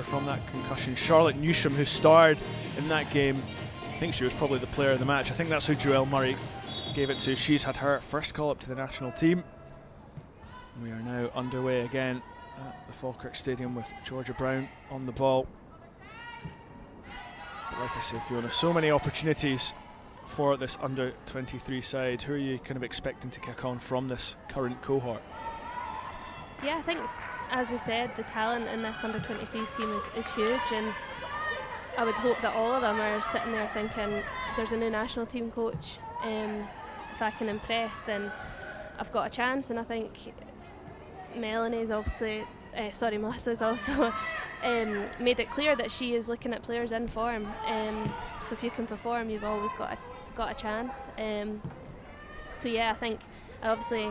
from that concussion. Charlotte Newsham, who starred in that game, I think she was probably the player of the match. I think that's who Joelle Murray gave it to. She's had her first call up to the national team. We are now underway again at the Falkirk Stadium with Georgia Brown on the ball. But like I say, Fiona, so many opportunities for this under-23 side. Who are you kind of expecting to kick on from this current cohort? Yeah, I think, as we said, the talent in this under-23s team is huge, and I would hope that all of them are sitting there thinking, there's a new national team coach, if I can impress, then I've got a chance. And I think Melissa's also made it clear that she is looking at players in form. So if you can perform, you've always got a chance. So yeah, I think I obviously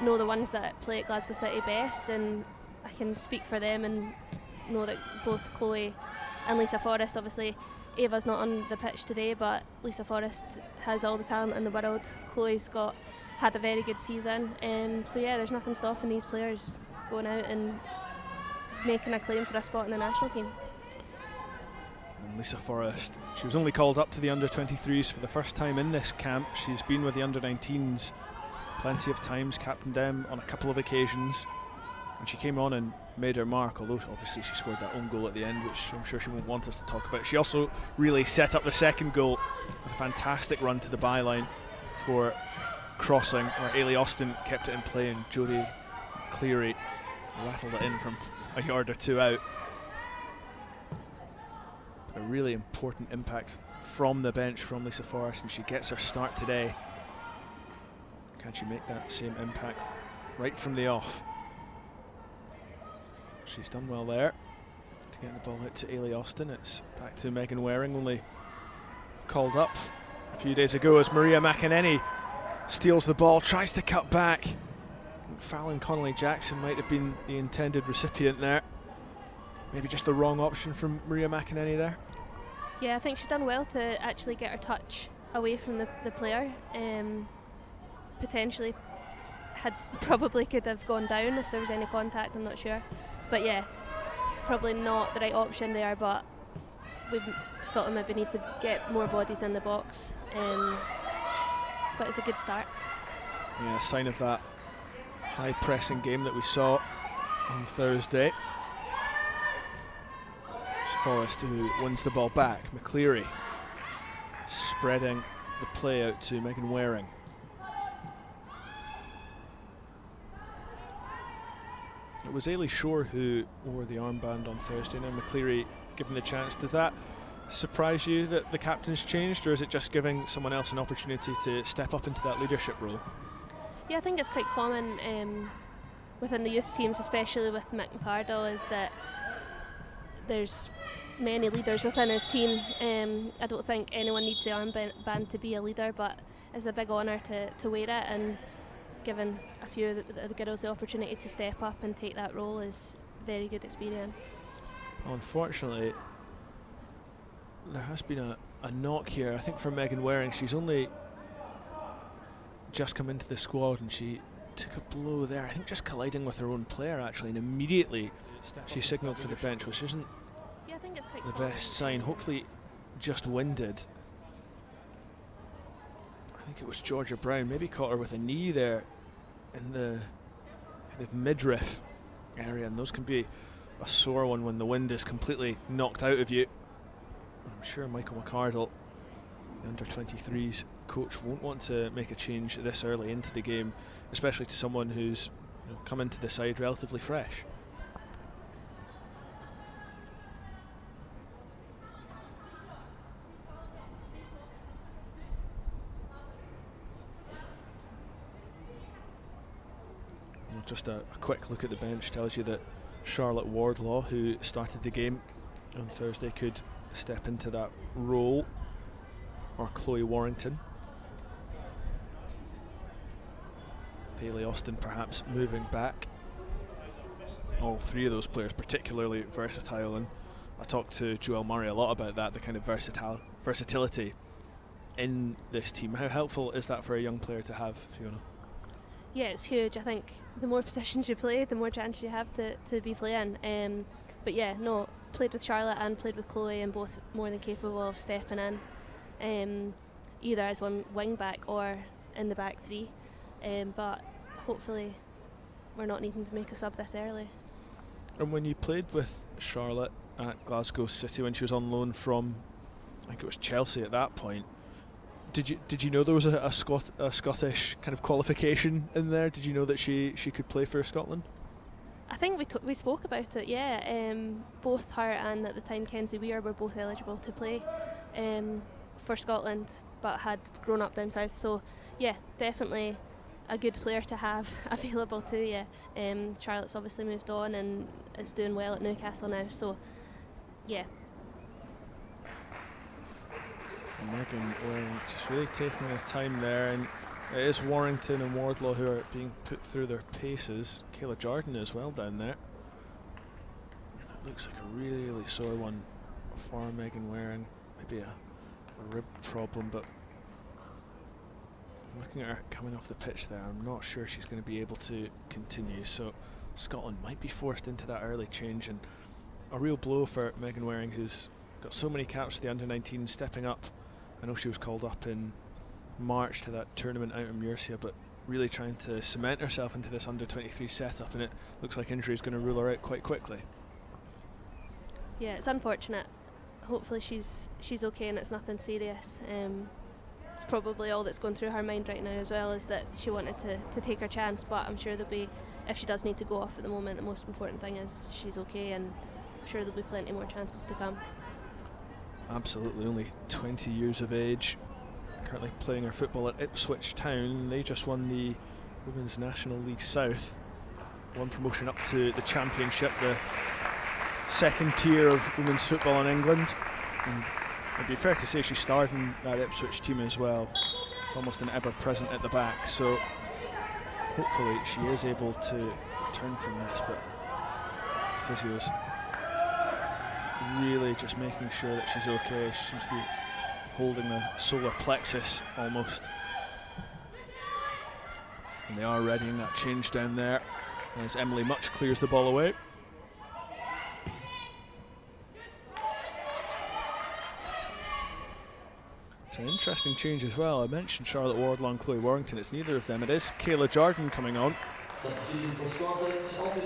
know the ones that play at Glasgow City best, and I can speak for them and know that both Chloe and Lisa Forrest, obviously Ava's not on the pitch today, but Lisa Forrest has all the talent in the world. Chloe's had a very good season, so yeah, there's nothing stopping these players going out and making a claim for a spot in the national team. And Lisa Forrest, she was only called up to the under-23s for the first time in this camp. She's been with the under-19s plenty of times, captained them on a couple of occasions, and she came on and made her mark, although obviously she scored that own goal at the end, which I'm sure she won't want us to talk about. She also really set up the second goal with a fantastic run to the byline for crossing, where Ailey Austin kept it in play and Jodie Cleary rattled it in from a yard or two out. A really important impact from the bench from Lisa Forrest, and she gets her start today. Can she make that same impact right from the off? She's done well there to get the ball out to Ailey Austin. It's back to Megan Waring, only called up a few days ago as Maria McEnany steals the ball, tries to cut back. Fallon Connolly-Jackson might have been the intended recipient there. Maybe just the wrong option from Maria McEnany there. Yeah, I think she's done well to actually get her touch away from the player. Potentially probably could have gone down if there was any contact, I'm not sure. But yeah, probably not the right option there, but Scotland maybe need to get more bodies in the box. But it's a good start. Yeah, a sign of that high pressing game that we saw on Thursday. It's Forrest who wins the ball back. McCleary spreading the play out to Megan Waring. It was Ailey Shore who wore the armband on Thursday. Now McCleary given the chance. Does that surprise you that the captain's changed, or is it just giving someone else an opportunity to step up into that leadership role? Yeah, I think it's quite common within the youth teams, especially with Mick McArdle, is that there's many leaders within his team. I don't think anyone needs the armband to be a leader, but it's a big honour to wear it, and giving a few of the girls the opportunity to step up and take that role is very good experience. Unfortunately, there has been a knock here. I think for Megan Waring, she's only just come into the squad and she took a blow there, I think just colliding with her own player actually, and immediately she signalled for the bench, which isn't the best sign. Hopefully just winded. I think it was Georgia Brown, maybe caught her with a knee there in the kind of midriff area, and those can be a sore one when the wind is completely knocked out of you. I'm sure Michael McArdle, the under-23s coach, won't want to make a change this early into the game, especially to someone who's come into the side relatively fresh. Just a quick look at the bench tells you that Charlotte Wardlaw, who started the game on Thursday, could step into that role, or Chloe Warrington. Ailey Austin perhaps moving back. All three of those players particularly versatile, and I talked to Joelle Murray a lot about that, the kind of versatility in this team. How helpful is that for a young player to have, Fiona? Yeah, it's huge. I think the more positions you play, the more chance you have to be playing. But yeah, no, played with Charlotte and played with Chloe, and both more than capable of stepping in, either as one wing back or in the back three. But hopefully we're not needing to make a sub this early. And when you played with Charlotte at Glasgow City when she was on loan from, I think it was Chelsea at that point, did you know there was a Scottish kind of qualification in there? Did you know that she could play for Scotland? I think we spoke about it, yeah. Both her and at the time Kenzie Weir were both eligible to play for Scotland, but had grown up down south. So yeah, definitely a good player to have available to you. Charlotte's obviously moved on and is doing well at Newcastle now. So yeah. Megan Waring just really taking her time there, and it is Warrington and Wardlaw who are being put through their paces. Kayla Jordan as well down there. It looks like a really sore one for Megan Waring. Maybe a rib problem, but looking at her coming off the pitch there, I'm not sure she's going to be able to continue. So Scotland might be forced into that early change, and a real blow for Megan Waring, who's got so many caps for the under-19, stepping up. I know she was called up in March to that tournament out in Murcia, but really trying to cement herself into this under-23 setup, and it looks like injury is going to rule her out quite quickly. Yeah, it's unfortunate. Hopefully she's okay and it's nothing serious. It's probably all that's going through her mind right now as well, is that she wanted to take her chance, but I'm sure there'll be, if she does need to go off at the moment, the most important thing is she's okay, and I'm sure there'll be plenty more chances to come. Absolutely, only 20 years of age, currently playing her football at Ipswich Town. They just won the Women's National League South, one promotion up to the Championship, the second tier of women's football in England. And it'd be fair to say she starred in that Ipswich team as well. It's almost an ever-present at the back, so hopefully she is able to return from this, but the physios really just making sure that she's okay. She seems to be holding the solar plexus almost. And they are readying that change down there as Emily Much clears the ball away. It's an interesting change as well. I mentioned Charlotte Wardlaw and Chloe Warrington. It's neither of them. It is Kayla Jordan coming on.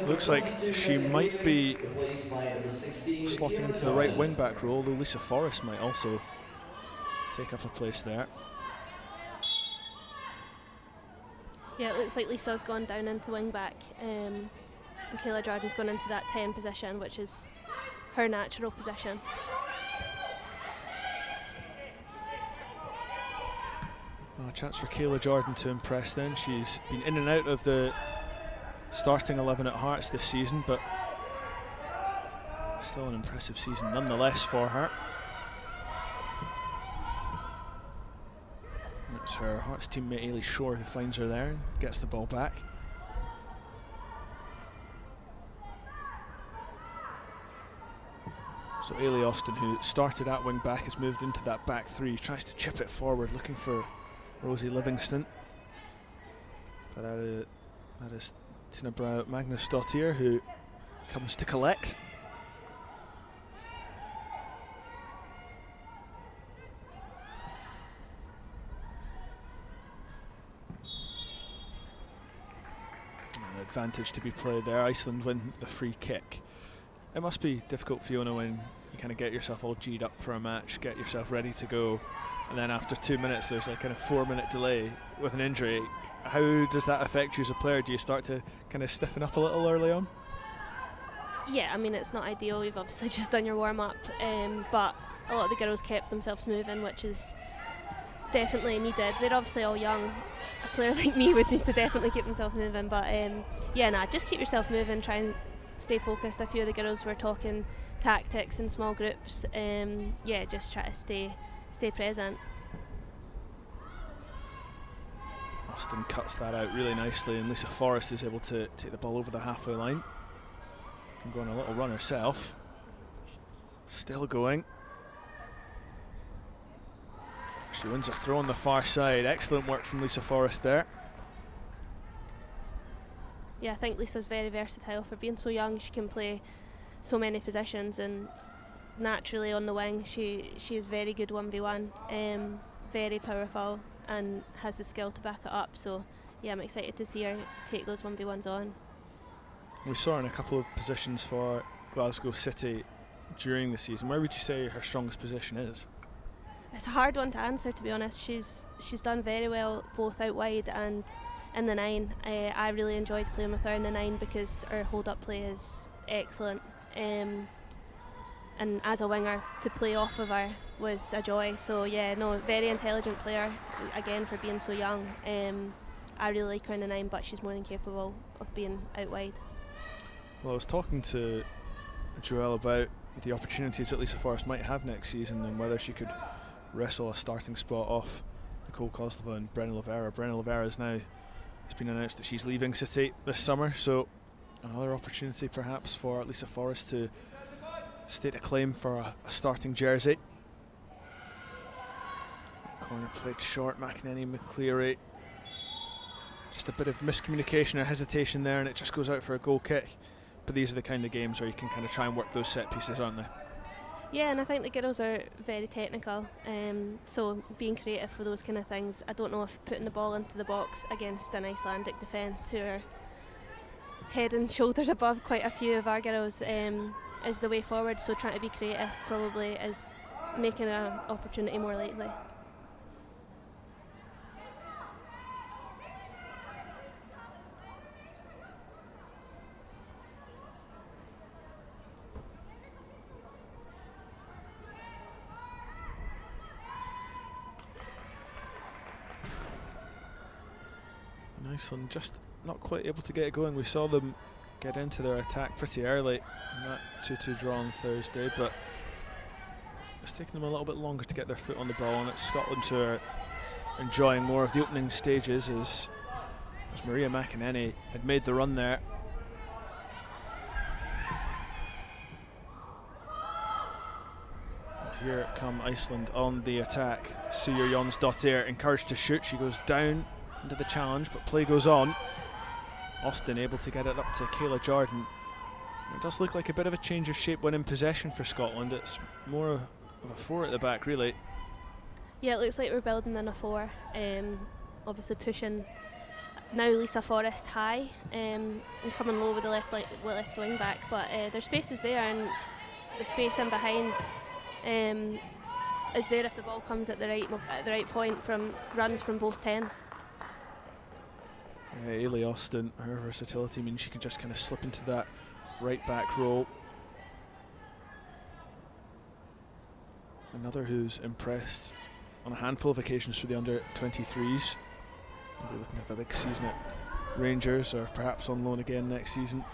Looks like she might be slotting into the right wing back role, though Lisa Forrest might also take up a place there. Yeah, it looks like Lisa's gone down into wing back, and Kayla Jordan's gone into that 10 position, which is her natural position. A chance for Kayla Jordan to impress then. She's been in and out of the starting 11 at Hearts this season, but still an impressive season nonetheless for her. It's her Hearts teammate Ailey Shore who finds her there and gets the ball back. So Ailey Austin, who started at wing back, has moved into that back three, tries to chip it forward, looking for Rosie Livingston. But that is Tina Brow Magnusdottir, who comes to collect. An advantage to be played there. Iceland win the free kick. It must be difficult, Fiona, when you kind of get yourself all G'd up for a match, get yourself ready to go, and then after 2 minutes there's a kind of 4-minute delay with an injury. How does that affect you as a player? Do you start to kind of stiffen up a little early on? Yeah, I mean, it's not ideal. You've obviously just done your warm-up, but a lot of the girls kept themselves moving, which is definitely needed. They're obviously all young. A player like me would need to definitely keep himself moving, but just keep yourself moving, try and stay focused. A few of the girls were talking tactics in small groups. Just try to stay present. Austin cuts that out really nicely, and Lisa Forrest is able to take the ball over the halfway line and go on a little run herself. Still going. She wins a throw on the far side. Excellent work from Lisa Forrest there. Yeah, I think Lisa's very versatile. For being so young, she can play so many positions, and naturally on the wing. She is very good 1v1, very powerful, and has the skill to back it up. So yeah, I'm excited to see her take those 1v1s on. We saw her in a couple of positions for Glasgow City during the season. Where would you say her strongest position is? It's a hard one to answer, to be honest. She's done very well both out wide and in the 9. I really enjoyed playing with her in the 9 because her hold-up play is excellent. And as a winger, to play off of her was a joy. So yeah, no, very intelligent player, again, for being so young. I really like her in the 9, but she's more than capable of being out wide. Well, I was talking to Joelle about the opportunities that Lisa Forrest might have next season and whether she could wrestle a starting spot off Nicole Kozlova and Brenna Lovera. Brenna Lovera is now, it's been announced that she's leaving City this summer, so another opportunity perhaps for Lisa Forrest to state a claim for a starting jersey. Corner played short, McEnany, McCleary. Just a bit of miscommunication or hesitation there, and it just goes out for a goal kick. But these are the kind of games where you can kind of try and work those set pieces, aren't they? Yeah, and I think the girls are very technical, so being creative for those kind of things. I don't know if putting the ball into the box against an Icelandic defence who are head and shoulders above quite a few of our girls is the way forward, so trying to be creative probably is making an opportunity more likely. Iceland just not quite able to get it going. We saw them get into their attack pretty early in that 2-2 draw on Thursday, but it's taken them a little bit longer to get their foot on the ball, and it's Scotland who are enjoying more of the opening stages as Maria McEnany had made the run there. Here come Iceland on the attack. Suya Jonsdottir encouraged to shoot. She goes down into the challenge, but play goes on. Austin able to get it up to Kayla Jordan. It does look like a bit of a change of shape when in possession for Scotland. It's more of a 4 at the back, really. Yeah, it looks like we're building in a 4. Obviously pushing now Lisa Forrest high and coming low with the left wing back, but there's spaces there, and the space in behind is there if the ball comes at the right point from runs from both 10s. Ailey Austin, her versatility means she can just kind of slip into that right back role. Another who's impressed on a handful of occasions for the Under-23s. They're looking to have a big season at Rangers, or perhaps on loan again next season.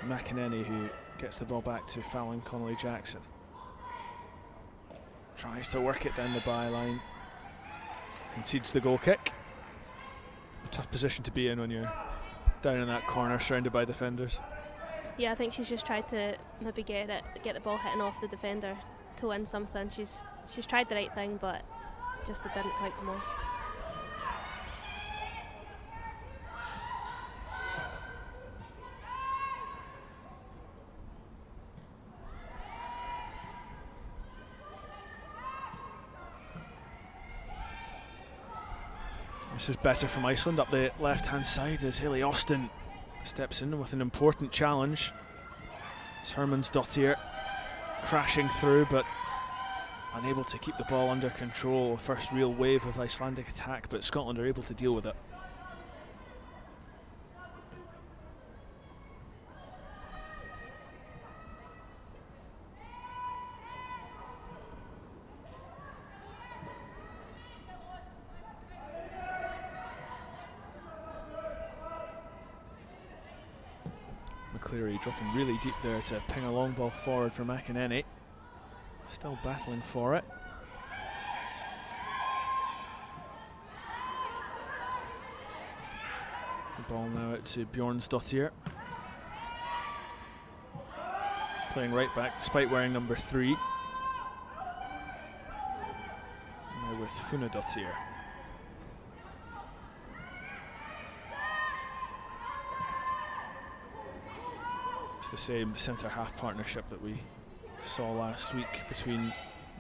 McEnany who gets the ball back to Fallon Connolly-Jackson. Tries to work it down the byline. Concedes the goal kick. A tough position to be in when you're down in that corner surrounded by defenders. Yeah, I think she's just tried to maybe get the ball hitting off the defender to win something. She's tried the right thing, but just it didn't quite come off. This is better from Iceland up the left-hand side as Hayley Austin steps in with an important challenge. It's Hermannsdottir crashing through, but unable to keep the ball under control. First real wave of Icelandic attack, but Scotland are able to deal with it. McCleary dropping really deep there to ping a long ball forward for McEnany. Still battling for it. The ball now out to Bjornsdottir. Playing right back despite wearing number 3. with Funadottir. It's the same centre-half partnership that we saw last week between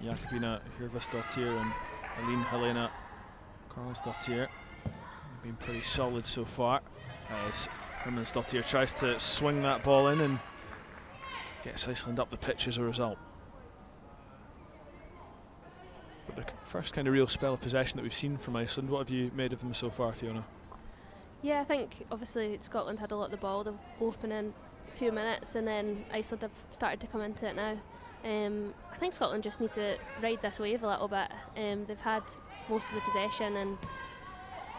Jakobina Hjörvarsdottir and Aline Helena Karlsdottir. Been pretty solid so far as Hermannsdottir tries to swing that ball in and gets Iceland up the pitch as a result. But the first kind of real spell of possession that we've seen from Iceland, what have you made of them so far, Fiona? Yeah, I think obviously Scotland had a lot of the ball the opening few minutes, and then Iceland have started to come into it now. I think Scotland just need to ride this wave a little bit. They've had most of the possession and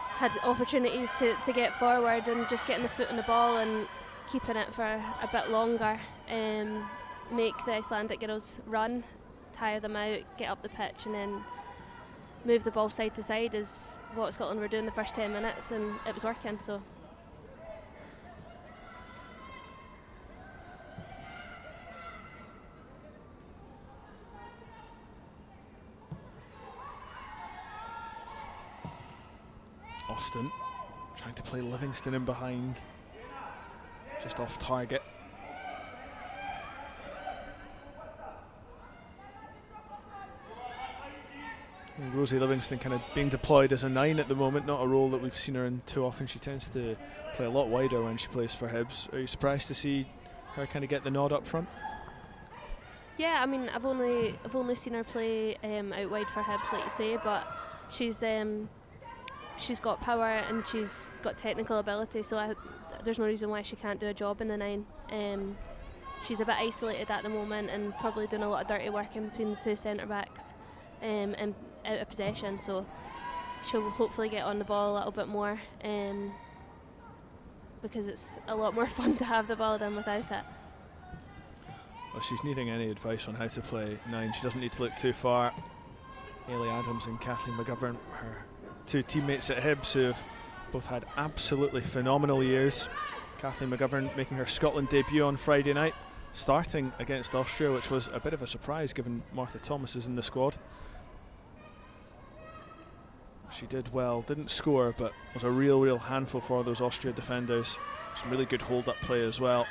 had opportunities to get forward and just getting the foot on the ball and keeping it for a bit longer. Make the Icelandic girls run, tire them out, get up the pitch, and then move the ball side to side is what Scotland were doing the first 10 minutes, and it was working. So Austin trying to play Livingston in behind, just off target. And Rosie Livingston kind of being deployed as a 9 at the moment, not a role that we've seen her in too often. She tends to play a lot wider when she plays for Hibs. Are you surprised to see her kind of get the nod up front? yeah, I mean, I've only seen her play out wide for Hibs, like you say, but she's got power and she's got technical ability, so there's no reason why she can't do a job in the 9. She's a bit isolated at the moment and probably doing a lot of dirty work in between the two centre backs and out of possession, so she'll hopefully get on the ball a little bit more, because it's a lot more fun to have the ball than without it. Well, if she's needing any advice on how to play 9, she doesn't need to look too far. Ailey Adams and Kathleen McGovern, her two teammates at Hibs, who have both had absolutely phenomenal years. Kathleen McGovern making her Scotland debut on Friday night, starting against Austria, which was a bit of a surprise given Martha Thomas is in the squad. She did well, didn't score, but was a real handful for those Austria defenders. Some really good hold-up play as well,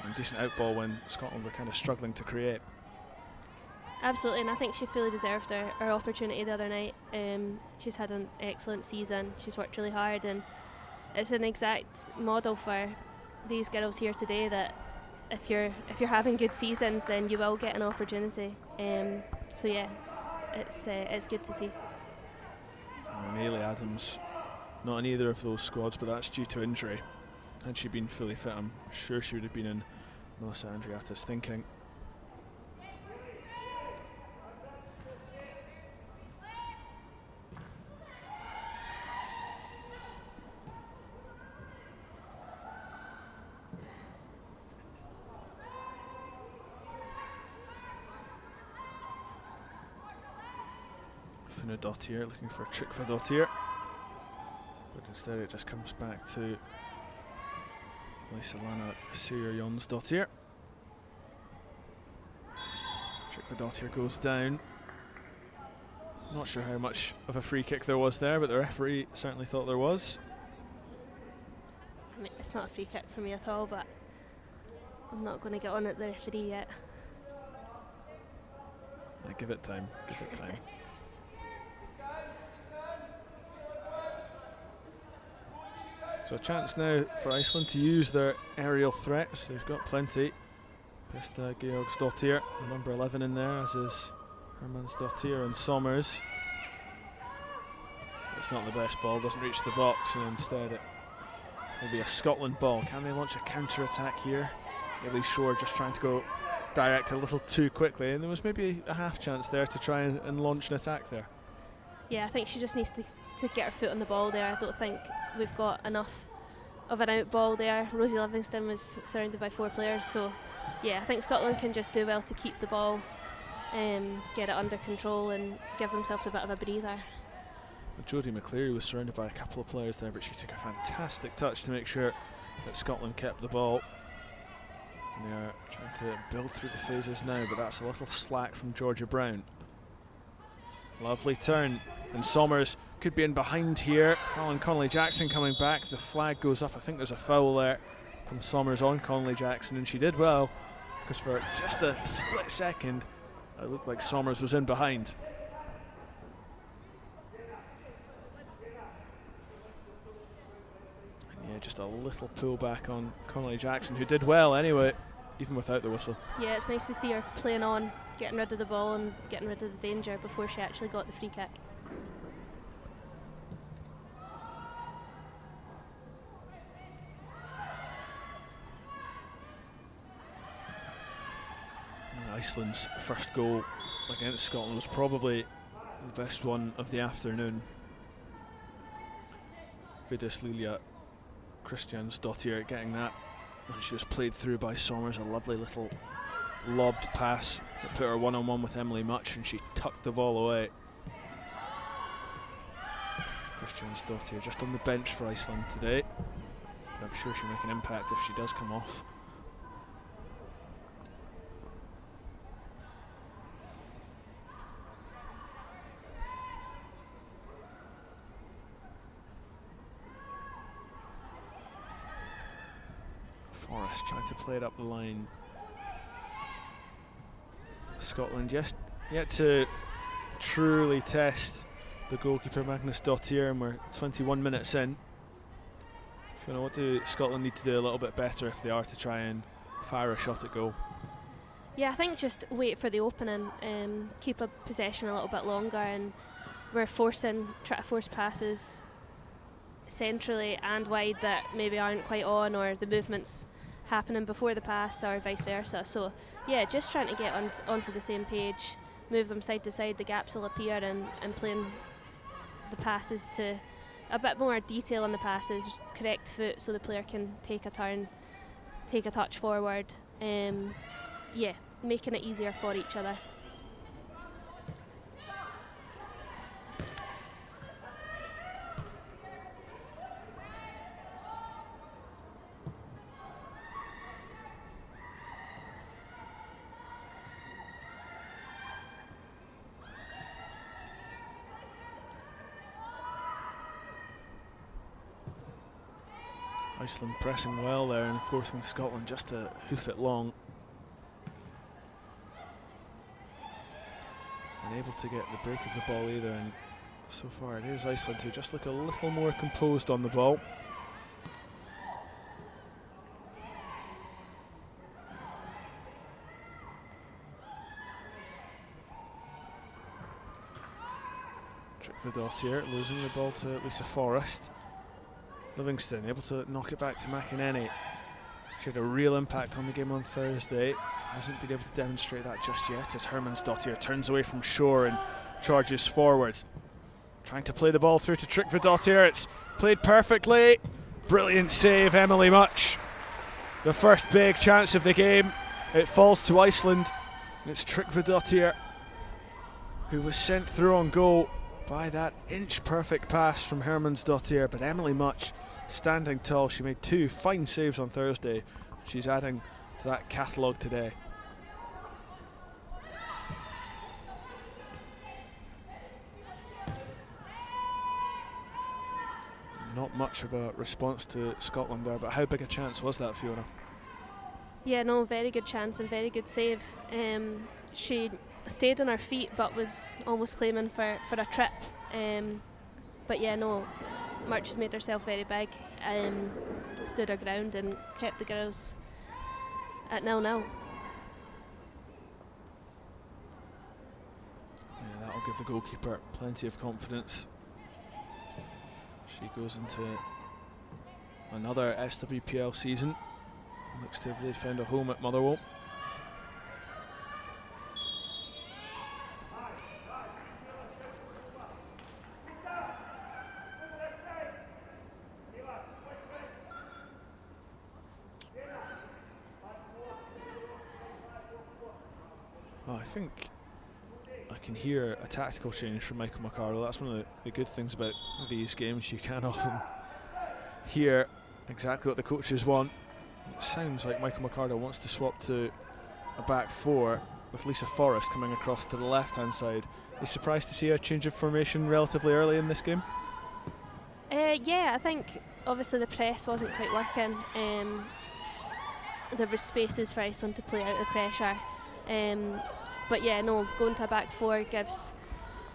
and decent outball when Scotland were kind of struggling to create. Absolutely, and I think she fully deserved her opportunity the other night. She's had an excellent season, she's worked really hard, and it's an exact model for these girls here today that if you're having good seasons, then you will get an opportunity. So yeah, it's good to see. And Ailey Adams not in either of those squads, but that's due to injury. Had she been fully fit, I'm sure she would have been in Melissa Andriatta's thinking. Funadottir looking for Tryggvadottir, but instead it just comes back to Leysa-Lana Sigurjónsdottir. Tryggvadottir goes down. Not sure how much of a free kick there was there, but the referee certainly thought there was. I mean, it's not a free kick for me at all, but I'm not going to get on at the referee yet. Give it time, give it time. So a chance now for Iceland to use their aerial threats. They've got plenty. Pesta Georgsdottir, the number 11 in there, as is Hermannsdottir and Sommers. It's not the best ball, doesn't reach the box, and instead it will be a Scotland ball. Can they launch a counter-attack here? Ailey Shore just trying to go direct a little too quickly, and there was maybe a half chance there to try and launch an attack there. Yeah, I think she just needs to get her foot on the ball there. I don't think we've got enough of an out ball there. Rosie Livingston was surrounded by 4 players, so yeah, I think Scotland can just do well to keep the ball, get it under control and give themselves a bit of a breather. Jodie McCleary was surrounded by a couple of players there, but she took a fantastic touch to make sure that Scotland kept the ball. And they are trying to build through the phases now, but that's a little slack from Georgia Brown. Lovely turn And Somers could be in behind here. Fallon Connolly-Jackson coming back. The flag goes up. I think there's a foul there from Somers on Connolly-Jackson, and she did well, because for just a split second it looked like Somers was in behind. And yeah, just a little pullback on Connolly-Jackson, who did well anyway, even without the whistle. Yeah, it's nice to see her playing on, getting rid of the ball and getting rid of the danger before she actually got the free kick. Iceland's first goal against Scotland was probably the best one of the afternoon. Vidis Lilja Kristjansdottir getting that, and she was played through by Somers. A lovely little lobbed pass that put her one-on-one with Emily Much, and she tucked the ball away. Kristjansdottir just on the bench for Iceland today, but I'm sure she'll make an impact if she does come off. Forrest trying to play it up the line. Scotland yet to truly test the goalkeeper Magnus Dottir, and we're 21 minutes in. Fiona, what do Scotland need to do a little bit better if they are to try and fire a shot at goal? Yeah, I think just wait for the opening, keep a possession a little bit longer, and we're trying to force passes centrally and wide that maybe aren't quite on, or the movements happening before the pass or vice versa. So yeah, just trying to get onto the same page, move them side to side, the gaps will appear, and playing the passes to a bit more detail on the passes, correct foot so the player can take a turn, take a touch forward. Yeah, making it easier for each other. Iceland pressing well there and forcing Scotland just to hoof it long. Unable to get the break of the ball either, and so far it is Iceland who just look a little more composed on the ball. Tryggvadottir losing the ball to Lisa Forrest. Livingston able to knock it back to McInerney. She had a real impact on the game on Thursday. Hasn't been able to demonstrate that just yet as Hermannsdottir turns away from shore and charges forward. Trying to play the ball through to Tryggvadottir. It's played perfectly. Brilliant save, Emily Much. The first big chance of the game. It falls to Iceland. And it's Tryggvadottir who was sent through on goal by that inch-perfect pass from Hermannsdottir, but Emily Much standing tall. She made 2 fine saves on Thursday. She's adding to that catalogue today. Not much of a response to Scotland there, but how big a chance was that, Fiona? Yeah, no, very good chance and very good save. She stayed on her feet but was almost claiming for a trip. But yeah, no, Much has made herself very big, stood her ground and kept the girls at 0-0. Yeah, that'll give the goalkeeper plenty of confidence. She goes into another SWPL season. Looks to have really found a home at Motherwell. Oh, I think I can hear a tactical change from Michael McArdle. That's one of the good things about these games. You can often hear exactly what the coaches want. It sounds like Michael McArdle wants to swap to a back 4. with Lisa Forrest coming across to the left-hand side. Are you surprised to see a change of formation relatively early in this game? Yeah, I think obviously the press wasn't quite working. There were spaces for Iceland to play out the pressure. But yeah, no, going to a back four gives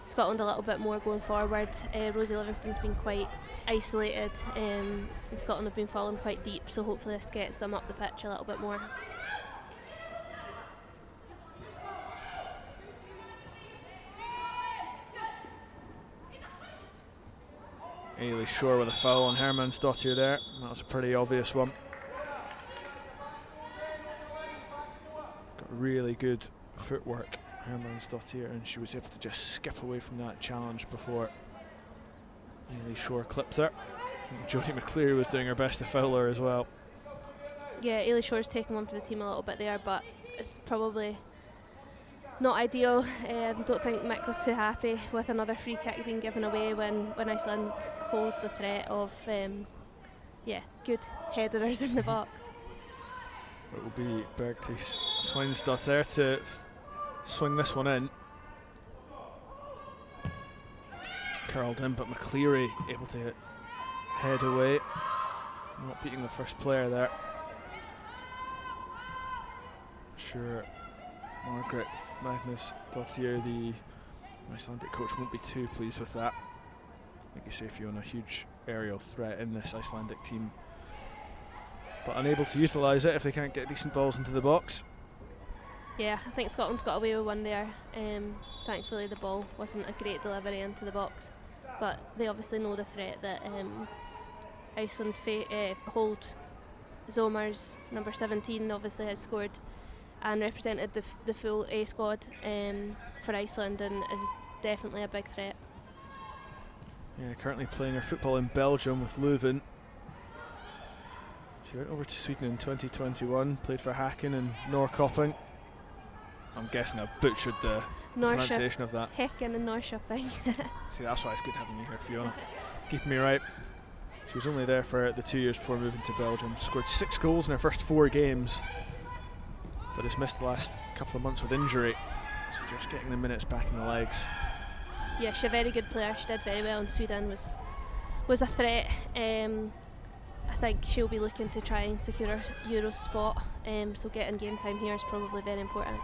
Scotland a little bit more going forward. Rosie Livingston's been quite isolated, and Scotland have been falling quite deep, so hopefully this gets them up the pitch a little bit more. Ailey Shore with a foul on Hermannsdottir there. That was a pretty obvious one. Got really good footwork, Hermannsdottir, and she was able to just skip away from that challenge before Ailey Shore clipped her. Jodie McCleary was doing her best to foul her as well. Yeah, Ailey Shore's taken one for the team a little bit there, but it's probably not ideal. Don't think Mick was too happy with another free kick being given away when Iceland hold the threat of good headers in the box. It will be Bergti Sveinsdottir to swing this one in. Curled in, but McCleary able to head away. Not beating the first player there. Sure, Margaret Magnusdottir, the Icelandic coach, won't be too pleased with that. Like you say, Fiona, a huge aerial threat in this Icelandic team, but unable to utilise it if they can't get decent balls into the box. Yeah, I think Scotland's got away with one there. Thankfully the ball wasn't a great delivery into the box, but they obviously know the threat that Iceland hold. Zomers, number 17, obviously has scored and represented the full A squad for Iceland, and is definitely a big threat. Yeah, currently playing her football in Belgium with Leuven. She went over to Sweden in 2021, played for Häcken and Norrköping. I'm guessing I butchered the pronunciation of that. Häcken and Norrköping. See, that's why it's good having you here, Fiona. Keeping me right. She was only there for the 2 years before moving to Belgium. Scored 6 goals in her first 4 games, but has missed the last couple of months with injury. So just getting the minutes back in the legs. Yeah, she's a very good player. She did very well in Sweden. Was a threat. I think she'll be looking to try and secure a Euro spot. So getting game time here is probably very important.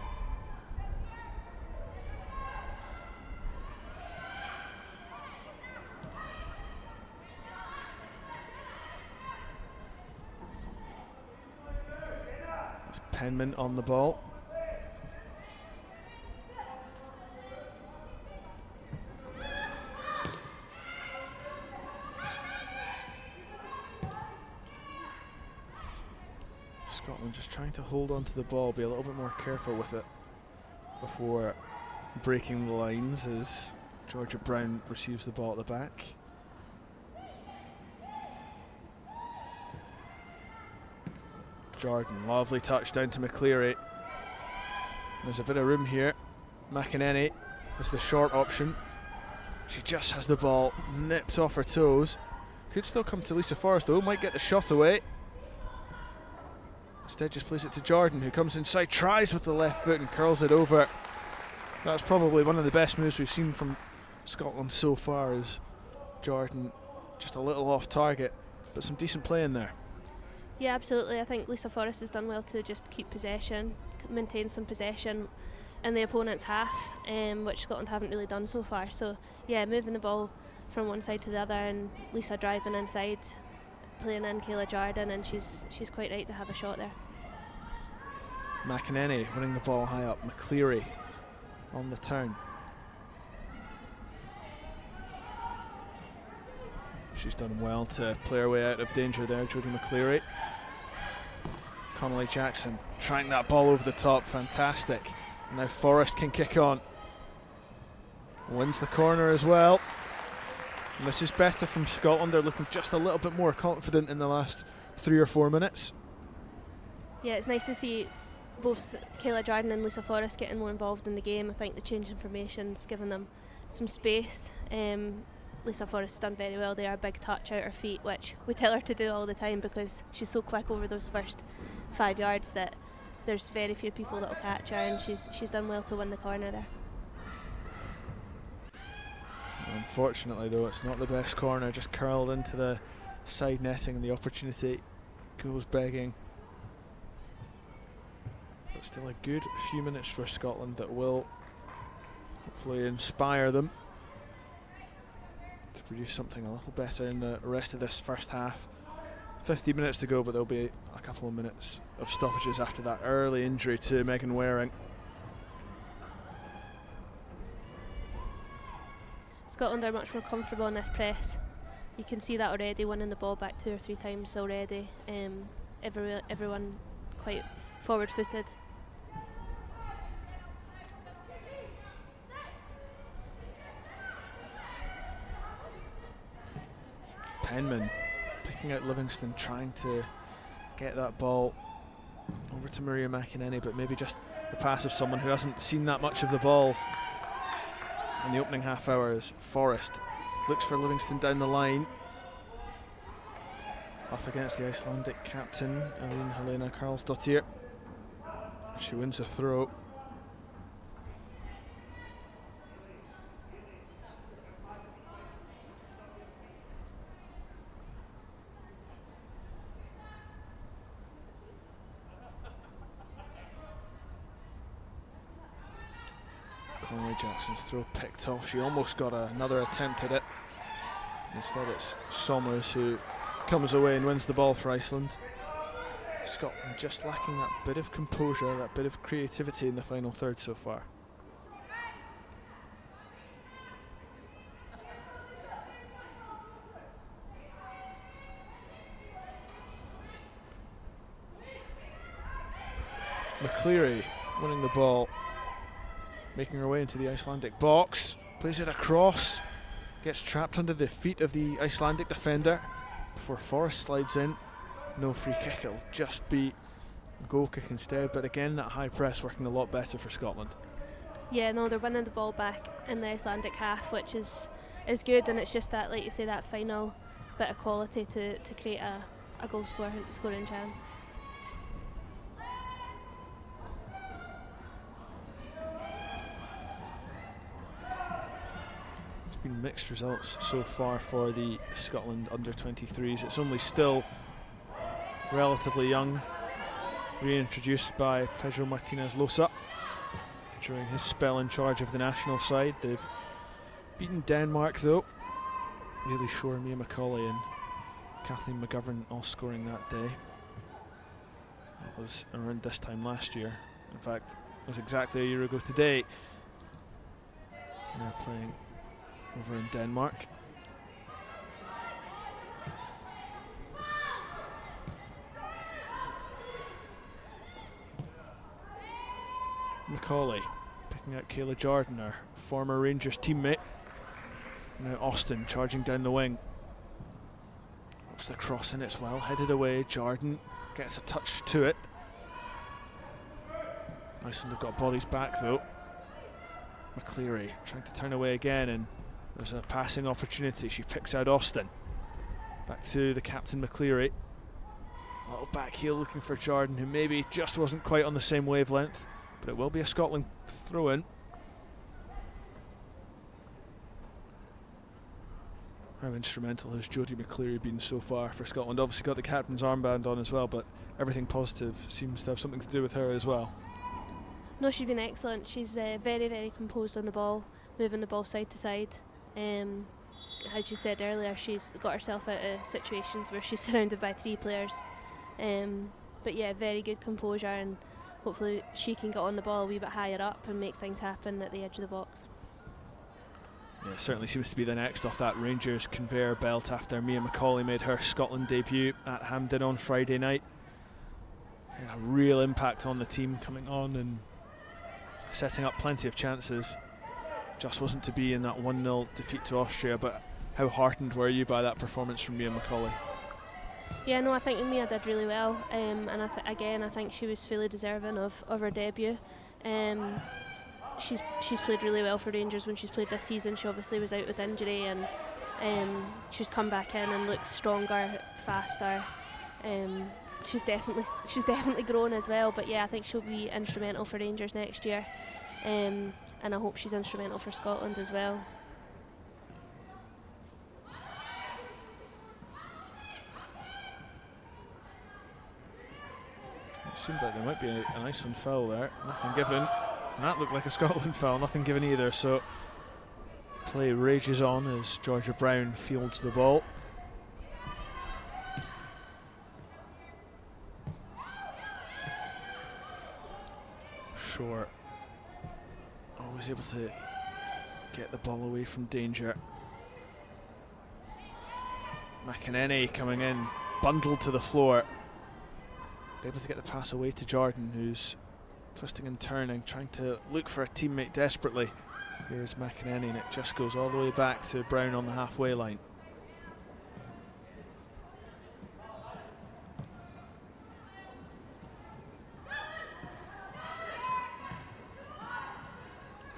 That's Penman on the ball. Scotland just trying to hold on to the ball, be a little bit more careful with it before breaking the lines as Georgia Brown receives the ball at the back. Jordan, lovely touch down to McCleary. There's a bit of room here. McInerney is the short option. She just has the ball nipped off her toes. Could still come to Lisa Forrest though, might get the shot away. Instead just plays it to Jordan, who comes inside, tries with the left foot and curls it over. That's probably one of the best moves we've seen from Scotland so far, is Jordan just a little off target, but some decent play in there. Yeah, absolutely. I think Lisa Forrest has done well to just keep possession, maintain some possession in the opponent's half, which Scotland haven't really done so far. So yeah, moving the ball from one side to the other, and Lisa driving inside, playing in Kayla Jordan, and she's quite right to have a shot there. McInerney winning the ball high up. McCleary on the turn. She's done well to play her way out of danger there, Jodie McCleary. Connolly Jackson trying that ball over the top, fantastic. And now Forrest can kick on. Wins the corner as well. And this is better from Scotland. They're looking just a little bit more confident in the last 3 or 4 minutes. Yeah, it's nice to see both Kayla Jordan and Lisa Forrest getting more involved in the game. I think the change in formation's given them some space. Lisa Forrest's done very well there, a big touch out her feet, which we tell her to do all the time because she's so quick over those first 5 yards that there's very few people that will catch her, and she's done well to win the corner there. Unfortunately though, it's not the best corner, just curled into the side netting, and the opportunity goes begging. But still a good few minutes for Scotland that will hopefully inspire them to produce something a little better in the rest of this first half. 50 minutes to go, but there'll be a couple of minutes of stoppages after that early injury to Megan Waring. Scotland are much more comfortable in this press. You can see that already, winning the ball back 2 or 3 times already. Everyone quite forward-footed. Penman picking out Livingston, trying to get that ball over to Maria McInerney, but maybe just the pass of someone who hasn't seen that much of the ball in the opening half hours. Forrest looks for Livingston down the line, up against the Icelandic captain Elín Helena Karlsdóttir. She wins the throw. Conway Jackson's throw picked off. She almost got another attempt at it. Instead it's Somers who comes away and wins the ball for Iceland. Scotland just lacking that bit of composure, that bit of creativity in the final third so far. McCleary winning the ball, making her way into the Icelandic box, plays it across, gets trapped under the feet of the Icelandic defender before Forrest slides in. No free kick, it'll just be a goal kick instead, but again that high press working a lot better for Scotland. Yeah, no, they're winning the ball back in the Icelandic half, which is good, and it's just that, like you say, that final bit of quality to create a goal scoring chance. Been mixed results so far for the Scotland under-23s. It's only still relatively young, reintroduced by Pedro Martinez Losa during his spell in charge of the national side. They've beaten Denmark though, really sure Mia McCauley and Kathleen McGovern all scoring that day. That was around this time last year. In fact, it was exactly a year ago today. They're playing over in Denmark. McCauley picking out Kayla Jordan, her former Rangers teammate. Now Austin charging down the wing. Ups the cross in, it's well headed away. Jordan gets a touch to it. Iceland have got bodies back though. McCleary trying to turn away again, and there's a passing opportunity. She picks out Austin. Back to the captain McCleary. A little back heel looking for Jordan, who maybe just wasn't quite on the same wavelength, but it will be a Scotland throw-in. How instrumental has Jodie McCleary been so far for Scotland? Obviously got the captain's armband on as well, but everything positive seems to have something to do with her as well. No, she's been excellent. She's very, very composed on the ball, moving the ball side to side. As you said earlier, she's got herself out of situations where she's surrounded by 3 players. But yeah, very good composure, and hopefully she can get on the ball a wee bit higher up and make things happen at the edge of the box. Yeah, certainly seems to be the next off that Rangers conveyor belt after Mia McCauley made her Scotland debut at Hampden on Friday night. A real impact on the team, coming on and setting up plenty of chances. Just wasn't to be in that 1-0 defeat to Austria, but how heartened were you by that performance from Mia McCauley? Yeah, no, I think Mia did really well, and I think she was fully deserving of her debut. She's played really well for Rangers when she's played this season. She obviously was out with injury, and she's come back in and looks stronger, faster, and she's definitely grown as well. But yeah, I think she'll be instrumental for Rangers next year, and I hope she's instrumental for Scotland as well. It seemed like there might be an Iceland foul there. Nothing given. And that looked like a Scotland foul. Nothing given either. So play rages on as Georgia Brown fields the ball. Short. Always able to get the ball away from danger. McEnany coming in, bundled to the floor. Able to get the pass away to Jordan, who's twisting and turning, trying to look for a teammate desperately. Here's McEnany, and it just goes all the way back to Brown on the halfway line.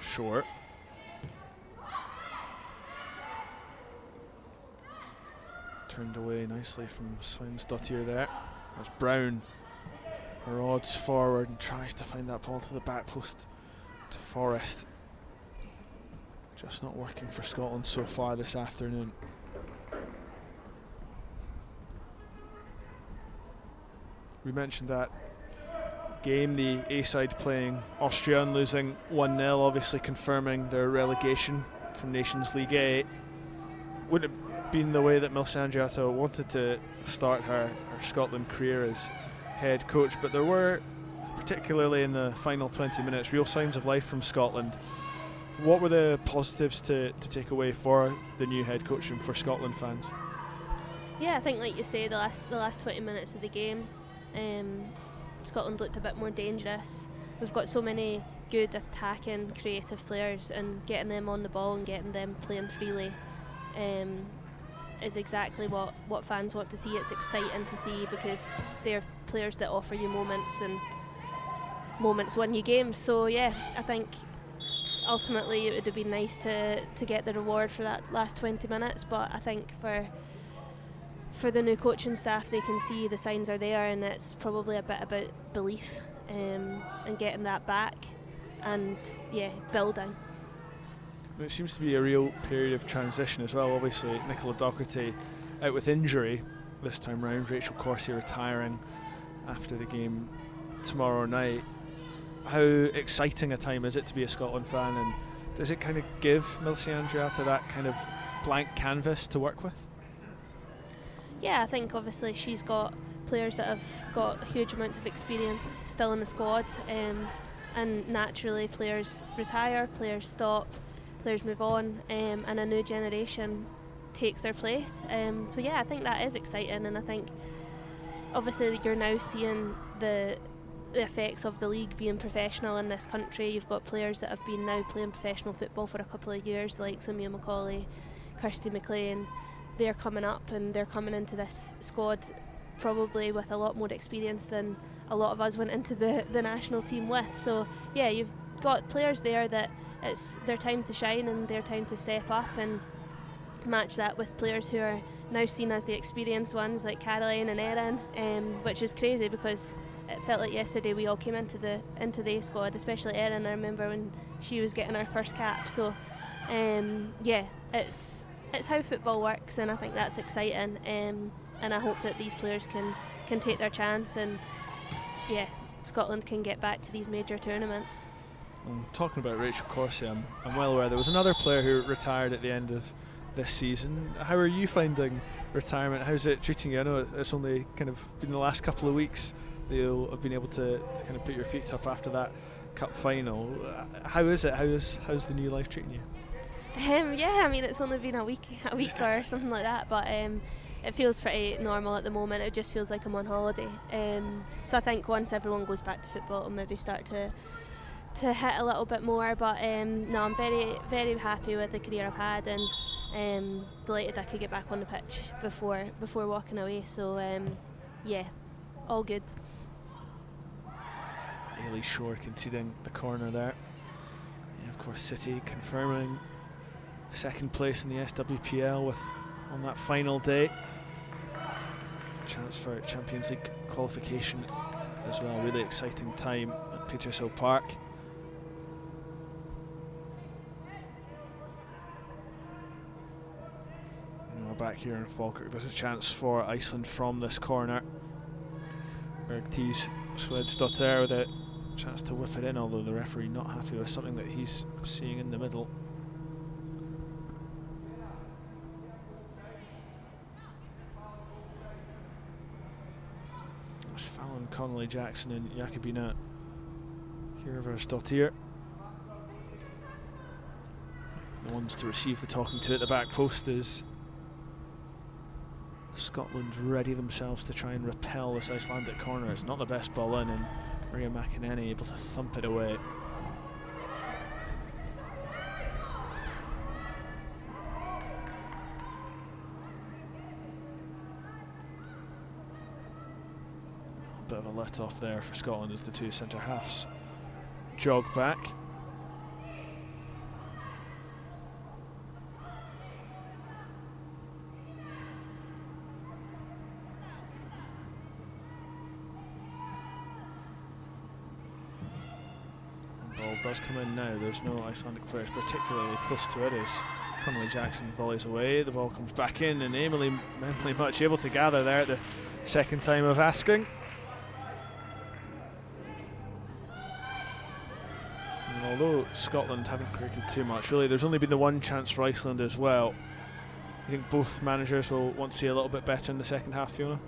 Short. Turned away nicely from Svensdottir there. As Brown rods forward and tries to find that ball to the back post to Forrest. Just not working for Scotland so far this afternoon. We mentioned that game, the A side playing Austria and losing 1-0, obviously confirming their relegation from Nations League A. Would it have been the way that Milce Andreatta wanted to start her Scotland career as head coach? But there were, particularly in the final 20 minutes, real signs of life from Scotland. What were the positives to take away for the new head coach and for Scotland fans? Yeah, I think like you say, the last 20 minutes of the game, Scotland looked a bit more dangerous. We've got so many good attacking, creative players, and getting them on the ball and getting them playing freely is exactly what fans want to see. It's exciting to see because they're players that offer you moments, and moments win you games. So yeah, I think ultimately it would have been nice to get the reward for that last 20 minutes, but I think for the new coaching staff, they can see the signs are there, and it's probably a bit about belief and getting that back and yeah, building. It seems to be a real period of transition as well. Obviously Nicola Docherty out with injury this time round, Rachel Corsie retiring after the game tomorrow night. How exciting a time is it to be a Scotland fan, and does it kind of give Milce Andreatta that kind of blank canvas to work with? Yeah, I think obviously she's got players that have got huge amounts of experience still in the squad, and naturally players retire, players stop, players move on, and a new generation takes their place. So yeah, I think that is exciting, and I think obviously you're now seeing the effects of the league being professional in this country. You've got players that have been now playing professional football for a couple of years, like Samia Macaulay, Kirsty McLean. They're coming up and they're coming into this squad probably with a lot more experience than a lot of us went into the national team with. So yeah, you've got players there that it's their time to shine and their time to step up, and match that with players who are now seen as the experienced ones like Caroline and Erin, which is crazy because it felt like yesterday we all came into the A squad, especially Erin. I remember when she was getting her first cap. So yeah, it's how football works, and I think that's exciting, and I hope that these players can take their chance, and yeah, Scotland can get back to these major tournaments. Talking about Rachel Corsie, I'm well aware there was another player who retired at the end of this season. How are you finding retirement? How's it treating you? I know it's only kind of been the last couple of weeks that you'll have been able to kind of put your feet up after that cup final. How is it? How's the new life treating you? Yeah, I mean it's only been a week or something like that, but it feels pretty normal at the moment. It just feels like I'm on holiday. So I think once everyone goes back to football, it'll maybe start to hit a little bit more. But no, I'm very, very happy with the career I've had, and delighted I could get back on the pitch before walking away. So yeah, all good. Ailey Shore conceding the corner there. Yeah, of course, City confirming second place in the SWPL on that final day. chance for Champions League qualification as well. Really exciting time at Petershill Park. And we're back here in Falkirk. There's a chance for Iceland from this corner. Bergtís Swedsdottir with a chance to whip it in, although the referee not happy with something that he's seeing in the middle. It's Fallon, Connolly, Jackson and Jakobina Hjörvarsdottir. The ones to receive the talking to at the back post as Scotland ready themselves to try and repel this Icelandic corner. It's not the best ball in, and Maria McInerney able to thump it away. A bit of a let off there for Scotland as the two centre halves jog back. Ball does come in now. There's no Icelandic players particularly close to it as Connolly Jackson volleys away. The ball comes back in, and Emily much able to gather there at the second time of asking. And although Scotland haven't created too much, really, there's only been the one chance for Iceland as well. I think both managers will want to see a little bit better in the second half, Fiona.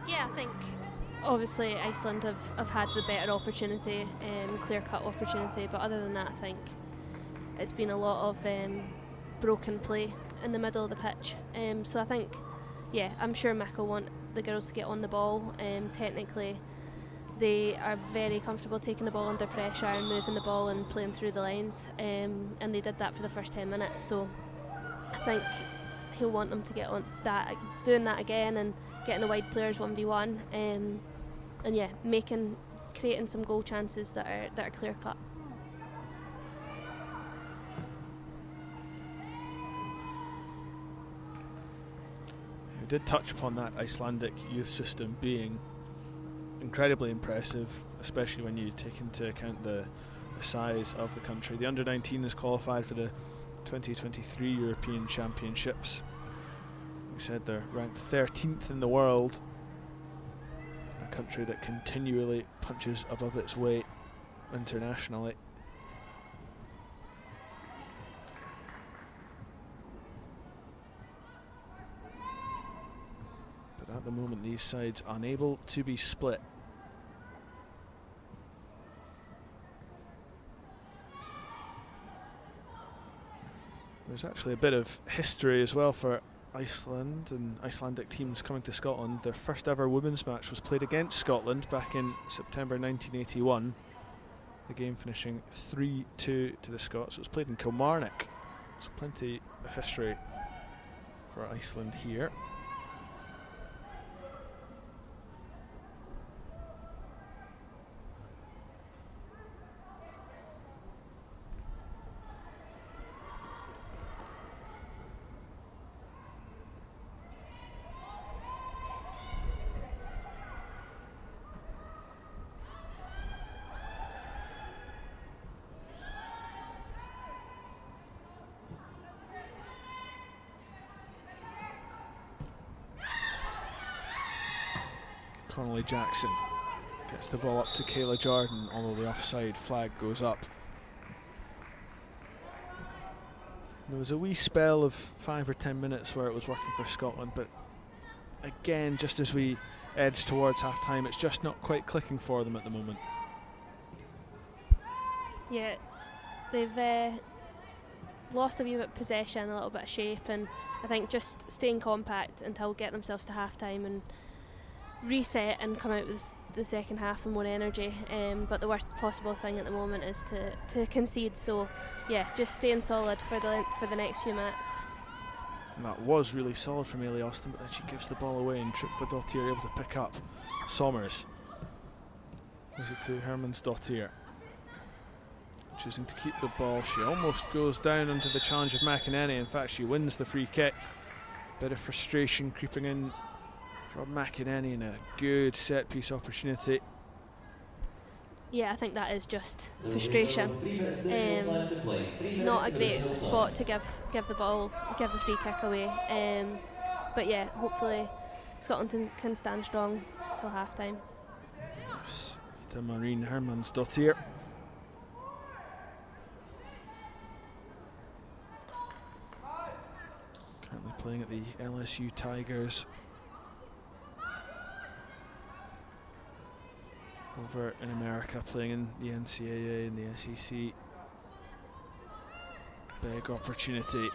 Yeah, I think obviously Iceland have had the better opportunity, clear-cut opportunity, but other than that I think it's been a lot of broken play in the middle of the pitch. So I think, yeah, I'm sure Mick will want the girls to get on the ball. Technically they are very comfortable taking the ball under pressure and moving the ball and playing through the lines, and they did that for the first 10 minutes, so I think he'll want them to get on that, doing that again and getting the wide players 1v1, and yeah, creating some goal chances that are clear cut. We did touch upon that Icelandic youth system being incredibly impressive, especially when you take into account the size of the country. The under-19 is qualified for the 2023 European Championships. We said they're ranked 13th in the world, a country that continually punches above its weight internationally. But at the moment these sides unable to be split. There's actually a bit of history as well for Iceland and Icelandic teams coming to Scotland. Their first ever women's match was played against Scotland back in September 1981. The game finishing 3-2 to the Scots. It was played in Kilmarnock. So plenty of history for Iceland here. Connolly Jackson gets the ball up to Kayla Jordan, although the offside flag goes up. There was a wee spell of 5 or 10 minutes where it was working for Scotland, but again, just as we edge towards half time, it's just not quite clicking for them at the moment. Yeah, they've lost a wee bit of possession, a little bit of shape, and I think just staying compact until getting themselves to half time and reset and come out with the second half with more energy, but the worst possible thing at the moment is to concede, so yeah, just staying solid for the next few minutes. And that was really solid from Ailey Austin, but then she gives the ball away and Trygvadottir able to pick up. Sommers gives it to Hermannsdottir, choosing to keep the ball. She almost goes down under the challenge of McInerney. In fact, she wins the free kick. Bit of frustration creeping in from McInerney, and a good set piece opportunity. Yeah, I think that is just frustration. Not a great spot to give the ball, give the free kick away. But yeah, hopefully Scotland can stand strong till half time. Yes, the Marine Hermannsdottir. Currently playing at the LSU Tigers over in America, playing in the NCAA and the SEC. Big opportunity.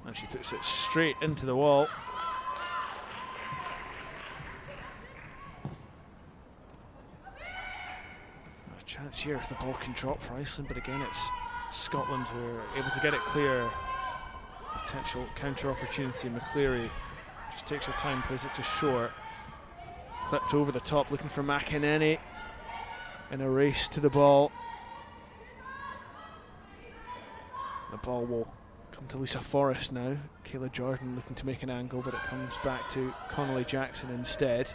And she puts it straight into the wall. A chance here if the ball can drop for Iceland, but again it's Scotland who are able to get it clear. Potential counter opportunity. McCleary just takes her time, plays it to short. Clipped over the top, looking for McInerney in a race to the ball. The ball will come to Lisa Forrest now. Kayla Jordan looking to make an angle, but it comes back to Connolly Jackson instead.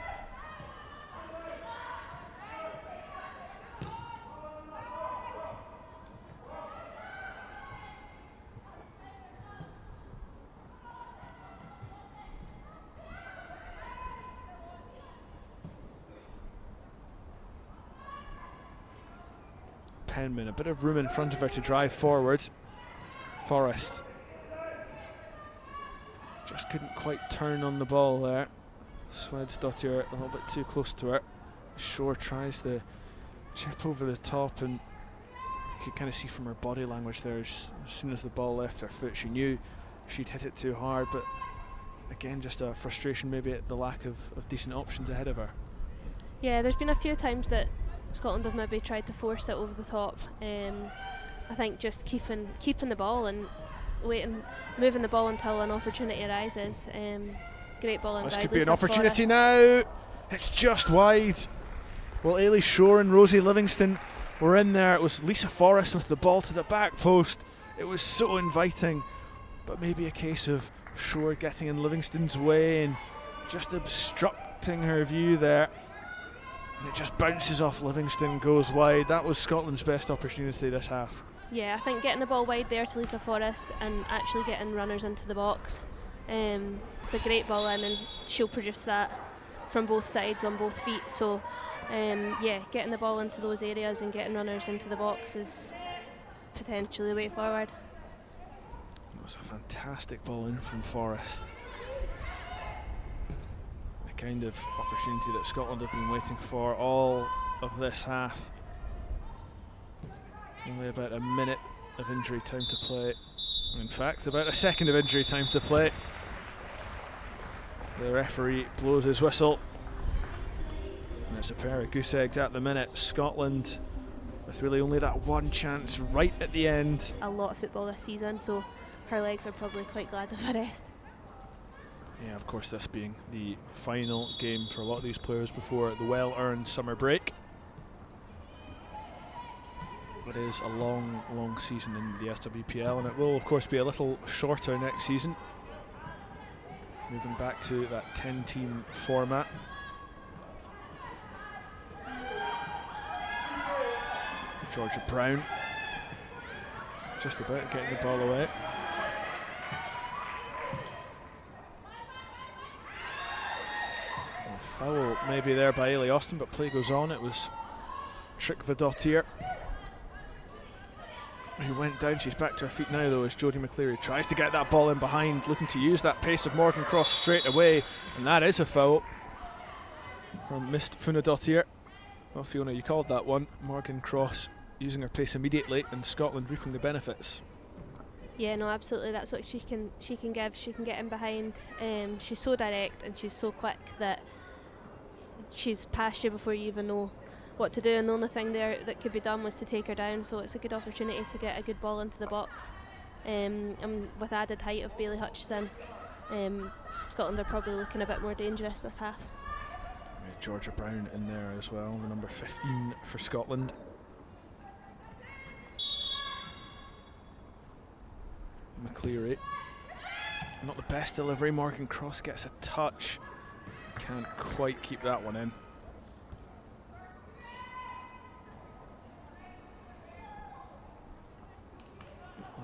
Penman, a bit of room in front of her to drive forward. Forrest just couldn't quite turn on the ball there. Swedsdottir a little bit too close to her. Shore tries the chip over the top, and you could kind of see from her body language there, as soon as the ball left her foot, she knew she'd hit it too hard, but again, just a frustration maybe at the lack of decent options ahead of her. Yeah, there's been a few times that Scotland have maybe tried to force it over the top. I think just keeping the ball and moving the ball until an opportunity arises. Great ball in. This could be an opportunity now. It's just wide. Well, Ailey Shore and Rosie Livingston were in there. It was Lisa Forrest with the ball to the back post. It was so inviting, but maybe a case of Shore getting in Livingston's way and just obstructing her view there. And it just bounces off Livingston, goes wide. That was Scotland's best opportunity this half. Yeah, I think getting the ball wide there to Lisa Forrest and actually getting runners into the box. It's a great ball in, and she'll produce that from both sides on both feet. So yeah, getting the ball into those areas and getting runners into the box is potentially the way forward. It was a fantastic ball in from Forrest. The kind of opportunity that Scotland have been waiting for all of this half. Only about a minute of injury time to play. In fact, about a second of injury time to play. The referee blows his whistle. And it's a pair of goose eggs at the minute. Scotland with really only that one chance right at the end. A lot of football this season, so her legs are probably quite glad of the rest. Yeah, of course, this being the final game for a lot of these players before the well-earned summer break. It is a long, long season in the SWPL, and it will, of course, be a little shorter next season. Moving back to that 10-team format. Georgia Brown just about getting the ball away. A foul maybe there by Ailey Austin, but play goes on. It was Tryggvadottir who went down. She's back to her feet now though, as Jodie McCleary tries to get that ball in behind, looking to use that pace of Morgan Cross straight away, and that is a foul from Mist Funadottir. Well, Fiona, you called that one. Morgan Cross using her pace immediately, and Scotland reaping the benefits. Yeah, no, absolutely. That's what she can give. She can get in behind. She's so direct and she's so quick that she's past you before you even know what to do, and the only thing there that could be done was to take her down, so it's a good opportunity to get a good ball into the box. And with added height of Bailey Hutchison, Scotland are probably looking a bit more dangerous this half. Yeah, Georgia Brown in there as well, the number 15 for Scotland. McCleary. Not the best delivery. Morgan Cross gets a touch. Can't quite keep that one in.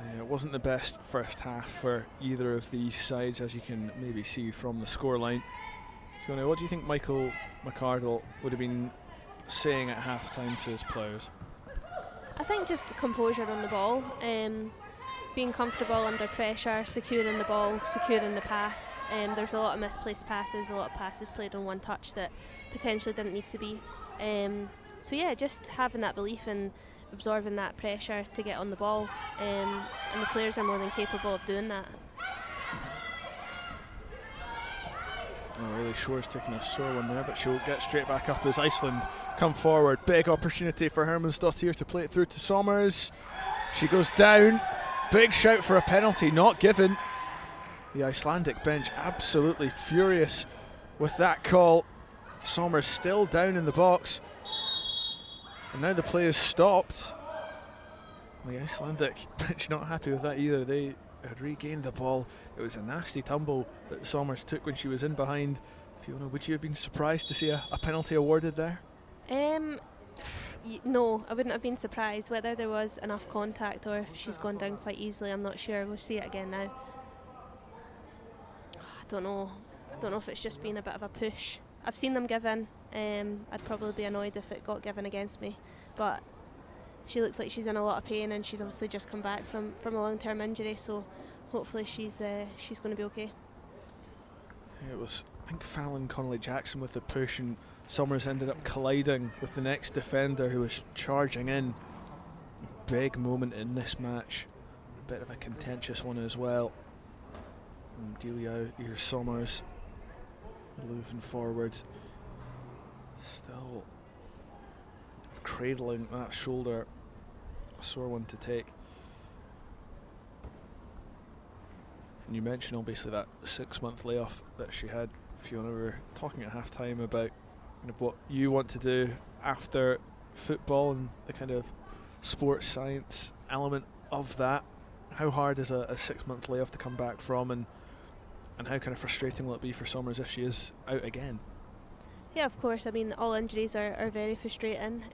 Yeah, it wasn't the best first half for either of these sides, as you can maybe see from the scoreline. Fiona, what do you think Michael McArdle would have been saying at half-time to his players? I think just the composure on the ball, being comfortable under pressure, securing the ball, securing the pass. There's a lot of misplaced passes, a lot of passes played on one touch that potentially didn't need to be. So yeah, just having that belief and absorbing that pressure to get on the ball, and the players are more than capable of doing that. Really, Shore's taking a sore one there, but she'll get straight back up as Iceland come forward. Big opportunity for Hermannsdottir to play it through to Sommers. She goes down. Big shout for a penalty, not given. The Icelandic bench absolutely furious with that call. Sommers still down in the box. And now the play is stopped. The Icelandic bench not happy with that either. They had regained the ball. It was a nasty tumble that Sommers took when she was in behind. Fiona, would you have been surprised to see a penalty awarded there? No, I wouldn't have been surprised. Whether there was enough contact or if she's gone down quite easily, I'm not sure. We'll see it again now. I don't know if it's just been a bit of a push. I've seen them given. I'd probably be annoyed if it got given against me, but she looks like she's in a lot of pain, and she's obviously just come back from a long-term injury, so hopefully she's going to be okay. It was, I think, Fallon Connolly-Jackson with the push, and Sommers ended up colliding with the next defender who was charging in. Big moment in this match. A bit of a contentious one as well. And Delia Sommers moving forward. Still cradling that shoulder. A sore one to take. And you mentioned obviously that 6-month layoff that she had. Fiona, we were talking at half time about kind of what you want to do after football and the kind of sports science element of that. How hard is a 6-month layoff to come back from, and how kind of frustrating will it be for Sommers if she is out again? Yeah, of course. I mean, all injuries are very frustrating.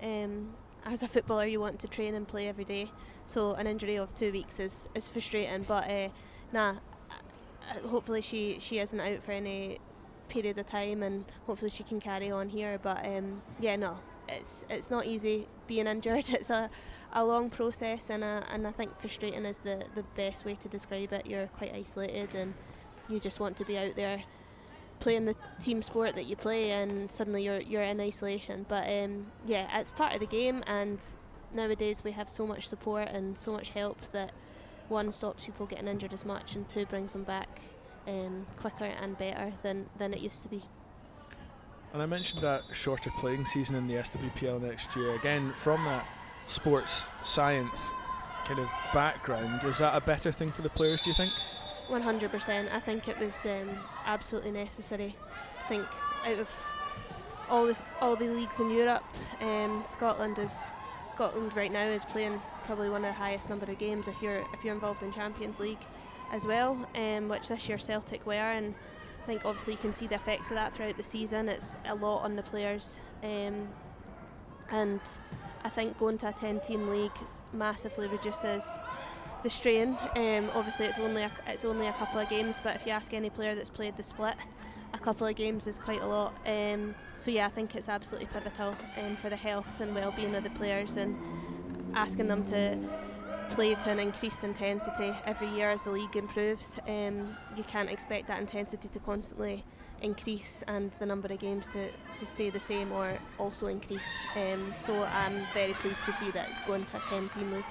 As a footballer, you want to train and play every day, so an injury of 2 weeks is frustrating, but hopefully she isn't out for any period of time, and hopefully she can carry on here. But it's not easy being injured. It's a long process, and I think frustrating is the best way to describe it. You're quite isolated, and you just want to be out there playing the team sport that you play, and suddenly you're in isolation. But it's part of the game, and nowadays we have so much support and so much help that, one, stops people getting injured as much, and two, brings them back quicker and better than it used to be. And I mentioned that shorter playing season in the SWPL next year. Again, from that sports science kind of background, is that a better thing for the players, do you think? 100%. I think it was absolutely necessary. I think out of all the leagues in Europe, Scotland right now is playing probably one of the highest number of games if you're involved in Champions League as well, which this year Celtic were, and I think obviously you can see the effects of that throughout the season. It's a lot on the players, and I think going to a 10-team league massively reduces the strain. Obviously it's only a couple of games, but if you ask any player that's played the split, a couple of games is quite a lot. So yeah, I think it's absolutely pivotal for the health and well-being of the players, and asking them to play to an increased intensity every year as the league improves. You can't expect that intensity to constantly increase and the number of games to stay the same or also increase. So I'm very pleased to see that it's going to a 10-team league.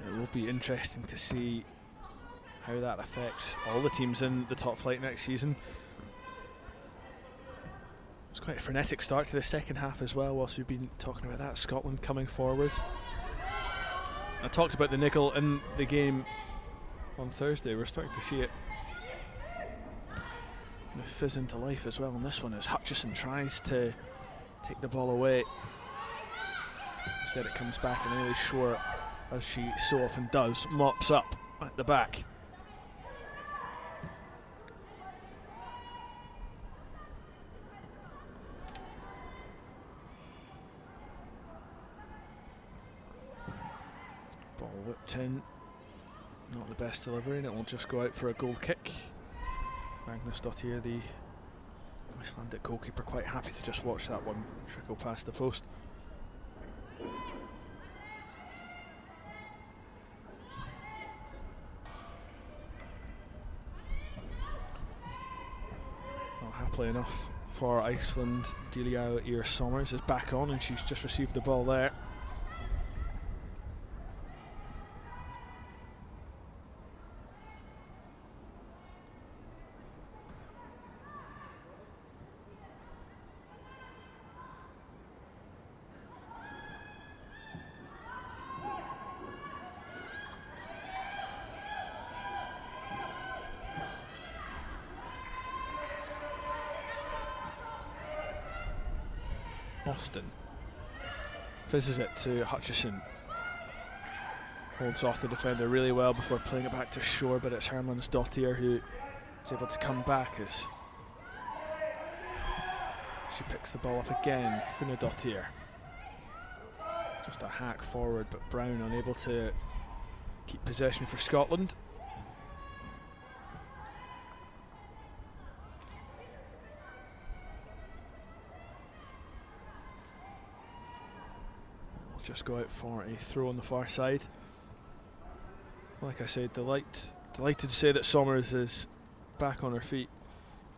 It will be interesting to see how that affects all the teams in the top flight next season. It's quite a frenetic start to the second half as well, whilst we've been talking about that. Scotland coming forward. I talked about the nickel in the game on Thursday. We're starting to see it fizz into life as well on this one, as Hutchison tries to take the ball away. Instead it comes back, and Ailey Shore, as she so often does, mops up at the back. Ball whipped in. Not the best delivery, and it will just go out for a goal kick. Magnus Dottir, the Icelandic goalkeeper, quite happy to just watch that one trickle past the post. Well, happily enough for Iceland, Deliao Ear Sommers is back on, and she's just received the ball there. Austin fizzes it to Hutchison. Holds off the defender really well before playing it back to Shore, but it's Herman's Dottir who is able to come back as she picks the ball up again. Funa Dottir. Just a hack forward, but Brown unable to keep possession for Scotland. Just go out for a throw on the far side. Like I said, delighted to say that Sommers is back on her feet.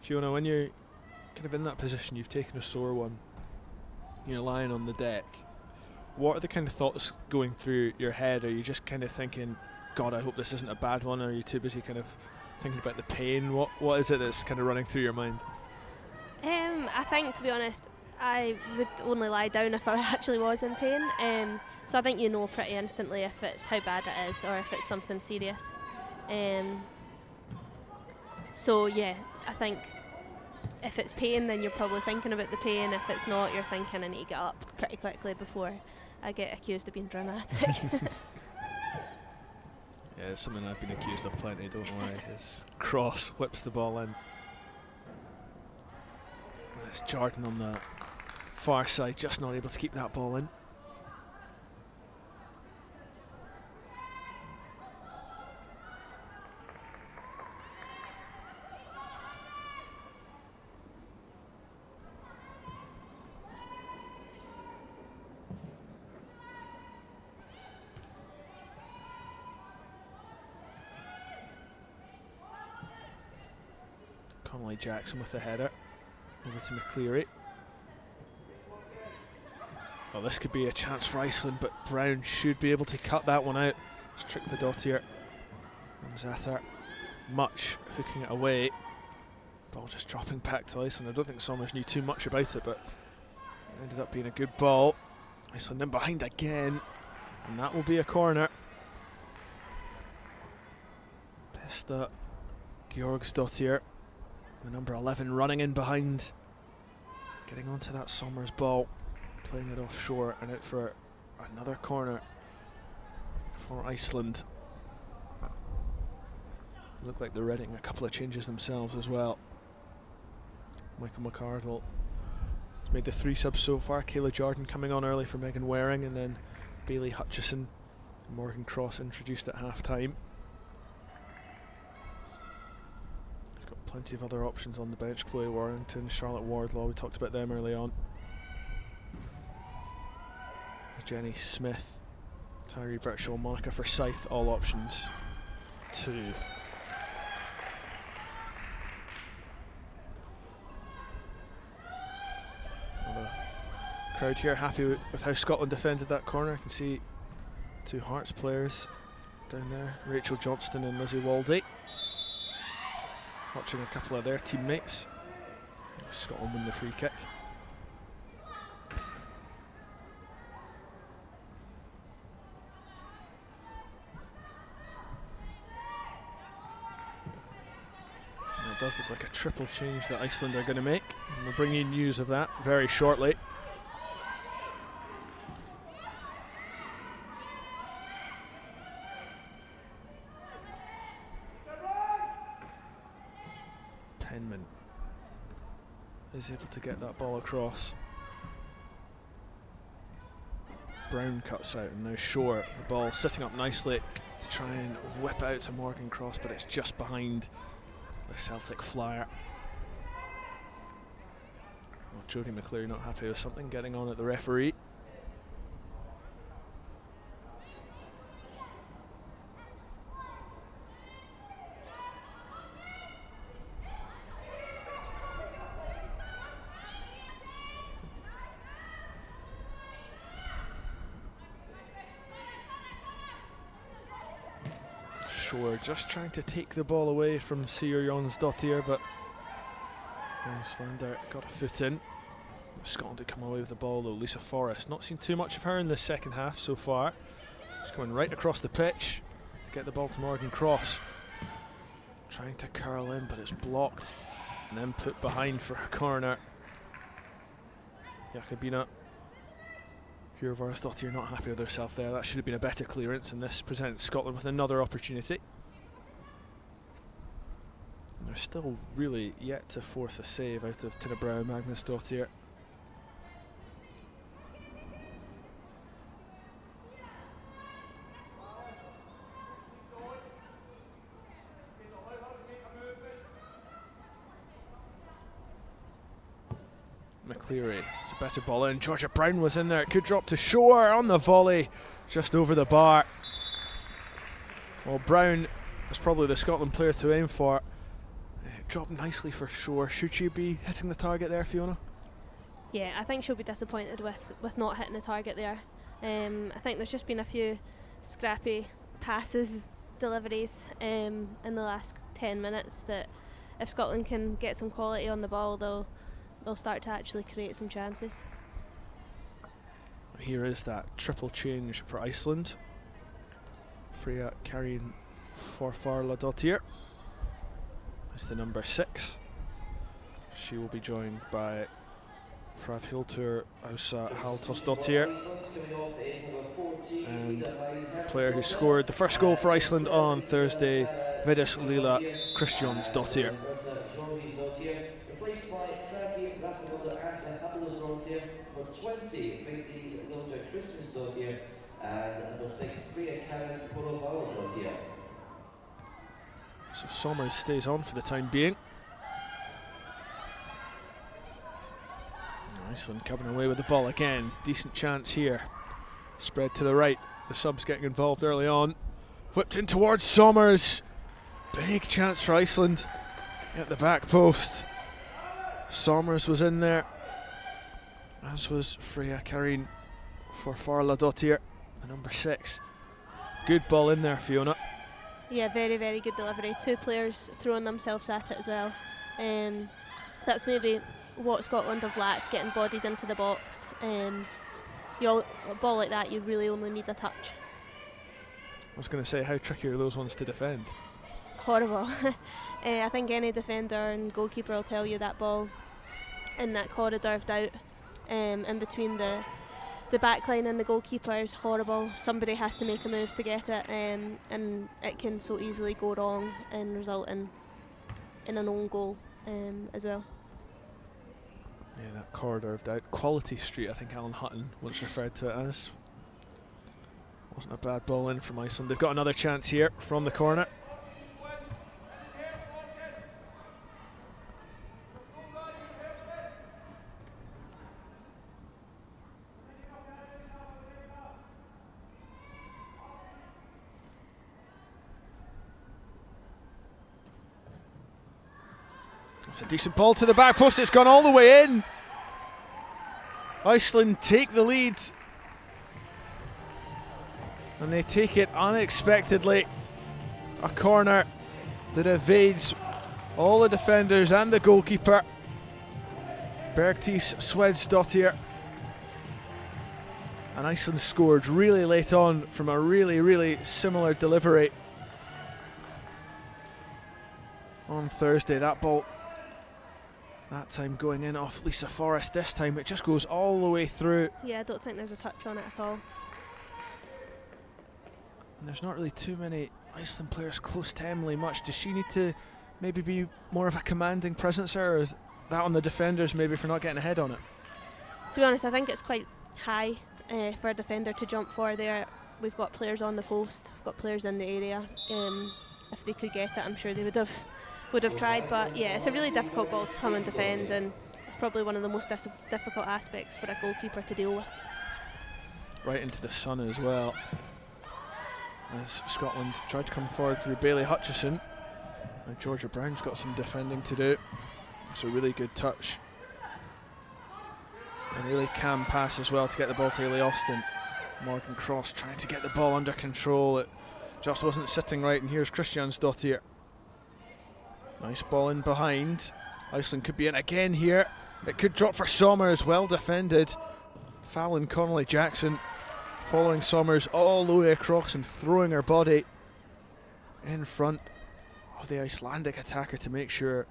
Fiona, when you're kind of in that position, you've taken a sore one, you're lying on the deck, what are the kind of thoughts going through your head? Are you just kind of thinking, God, I hope this isn't a bad one? Or are you too busy kind of thinking about the pain? What is it that's kind of running through your mind? I think, to be honest, I would only lie down if I actually was in pain. So I think you know pretty instantly if it's how bad it is or if it's something serious. So yeah, I think if it's pain, then you're probably thinking about the pain. If it's not, you're thinking I need to get up pretty quickly before I get accused of being dramatic. Yeah, it's something I've been accused of plenty, don't worry. His cross whips the ball in. It's Jordan on the far side, just not able to keep that ball in. Connolly Jackson with the header. Over to McCleary. Well, this could be a chance for Iceland, but Brown should be able to cut that one out. It's Trick Vidottir. Zathar much hooking it away. Ball just dropping back to Iceland. I don't think Sommers knew too much about it, but it ended up being a good ball. Iceland in behind again, and that will be a corner. Pesta Georgsdottir, the number 11, running in behind, getting onto that Sommers ball, playing it offshore and out for another corner for Iceland. Look like they're readying a couple of changes themselves as well. Michael McArdle has made the 3 subs so far. Kayla Jordan coming on early for Megan Waring, and then Bailey Hutchison and Morgan Cross introduced at half time. We've got plenty of other options on the bench. Chloe Warrington, Charlotte Wardlaw, we talked about them early on. Jenny Smith, Tyree Birchall, Monica Forsyth, all options too. The crowd here happy with how Scotland defended that corner. I can see 2 Hearts players down there, Rachel Johnston and Lizzie Waldy, watching a couple of their teammates. Scotland win the free kick. It does look like a triple change that Iceland are going to make, and we'll bring you news of that very shortly. is able to get that ball across. Brown cuts out, and now Shore, the ball sitting up nicely to try and whip out to Morgan Cross, but it's just behind the Celtic flyer. Well, Jodie McCleary not happy with something, getting on at the referee. Shore just trying to take the ball away from Sigurjónsdóttir, but Icelander got a foot in. Scotland to come away with the ball though. Lisa Forrest, not seen too much of her in the second half so far. She's going right across the pitch to get the ball to Morgan Cross. Trying to curl in, but it's blocked and then put behind for a corner. Jakobina Hjörvarsdóttir not happy with herself there. That should have been a better clearance, and this presents Scotland with another opportunity. And they're still really yet to force a save out of Tina Brown Magnusdóttir. McCleary, it's a better ball in. Georgia Brown was in there. It could drop to Shore on the volley, just over the bar. Well, Brown is probably the Scotland player to aim for. It dropped nicely for Shore. Should she be hitting the target there, Fiona? Yeah, I think she'll be disappointed with not hitting the target there. I think there's just been a few scrappy passes, deliveries in the last 10 minutes that if Scotland can get some quality on the ball, they'll start to actually create some chances. Here is that triple change for Iceland. Freyja Karin Forfarladóttir is the number 6. She will be joined by Hrafnhildur Ása Halldórsdóttir, and the player who scored the first goal for Iceland on Thursday, Védis Lila Kristjánsdóttir. Replaced by 30 Hrafnhildur Ása Halldórsdóttir, number 20 Vigdís Lilja Kristjánsdóttir, and number 6 Freyja Karin Forfarladóttir. So Somers stays on for the time being. Iceland coming away with the ball again. Decent chance here. Spread to the right. The subs getting involved early on. Whipped in towards Somers. Big chance for Iceland at the back post. Somers was in there, as was Freyja Karin Forfarladóttir, the number 6. Good ball in there, Fiona. Yeah, very, very good delivery. Two players throwing themselves at it as well. That's maybe what Scotland have lacked, getting bodies into the box. A ball like that, you really only need a touch. I was going to say, how tricky are those ones to defend? Horrible. I think any defender and goalkeeper will tell you that ball in that corridor of doubt in between the back line and the goalkeeper is horrible. Somebody has to make a move to get it, and it can so easily go wrong and result in an own goal as well. Yeah, that corridor of doubt. Quality Street, I think Alan Hutton once referred to it as. Wasn't a bad ball in from Iceland. They've got another chance here from the corner. It's a decent ball to the back post. It's gone all the way in. Iceland take the lead, and they take it unexpectedly. A corner that evades all the defenders and the goalkeeper. Bergdís Swedsdóttir. And Iceland scored really late on from a really, really similar delivery on Thursday. That ball, that time going in off Lisa Forrest. This time it just goes all the way through. Yeah, I don't think there's a touch on it at all. And there's not really too many Iceland players close to Emily much. Does she need to maybe be more of a commanding presence there? Or that on the defenders maybe for not getting ahead on it? To be honest, I think it's quite high for a defender to jump for there. We've got players on the post, we've got players in the area. If they could get it, I'm sure they would have tried. But yeah, it's a really difficult ball to come and defend, and it's probably one of the most difficult aspects for a goalkeeper to deal with. Right into the sun as well, as Scotland tried to come forward through Bailey Hutchison. Now Georgia Brown's got some defending to do. It's a really good touch. A really calm pass as well to get the ball to Ailey Austin. Morgan Cross trying to get the ball under control. It just wasn't sitting right, and here's Kristjansdottir. Nice ball in behind. Iceland could be in again here. It could drop for Sommers, well defended. Fallon Connolly-Jackson following Sommers all the way across and throwing her body in front of the Icelandic attacker to make sure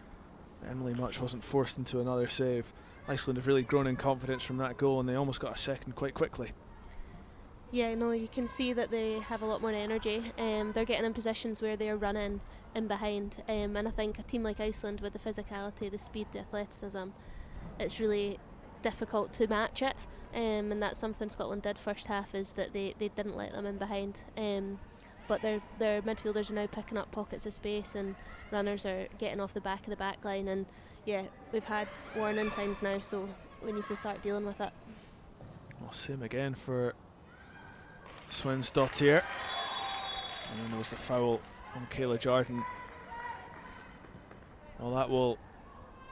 Emily Much wasn't forced into another save. Iceland have really grown in confidence from that goal, and they almost got a second quite quickly. Yeah, no, you can see that they have a lot more energy. They're getting in positions where they're running in behind, and I think a team like Iceland, with the physicality, the speed, the athleticism, it's really difficult to match it, and that's something Scotland did first half, is that they didn't let them in behind. But their midfielders are now picking up pockets of space, and runners are getting off the back of the back line, and yeah, we've had warning signs now, so we need to start dealing with it. Well, same again for Swinsdottir, and then there was the foul on Kayla Jordan. Well, that will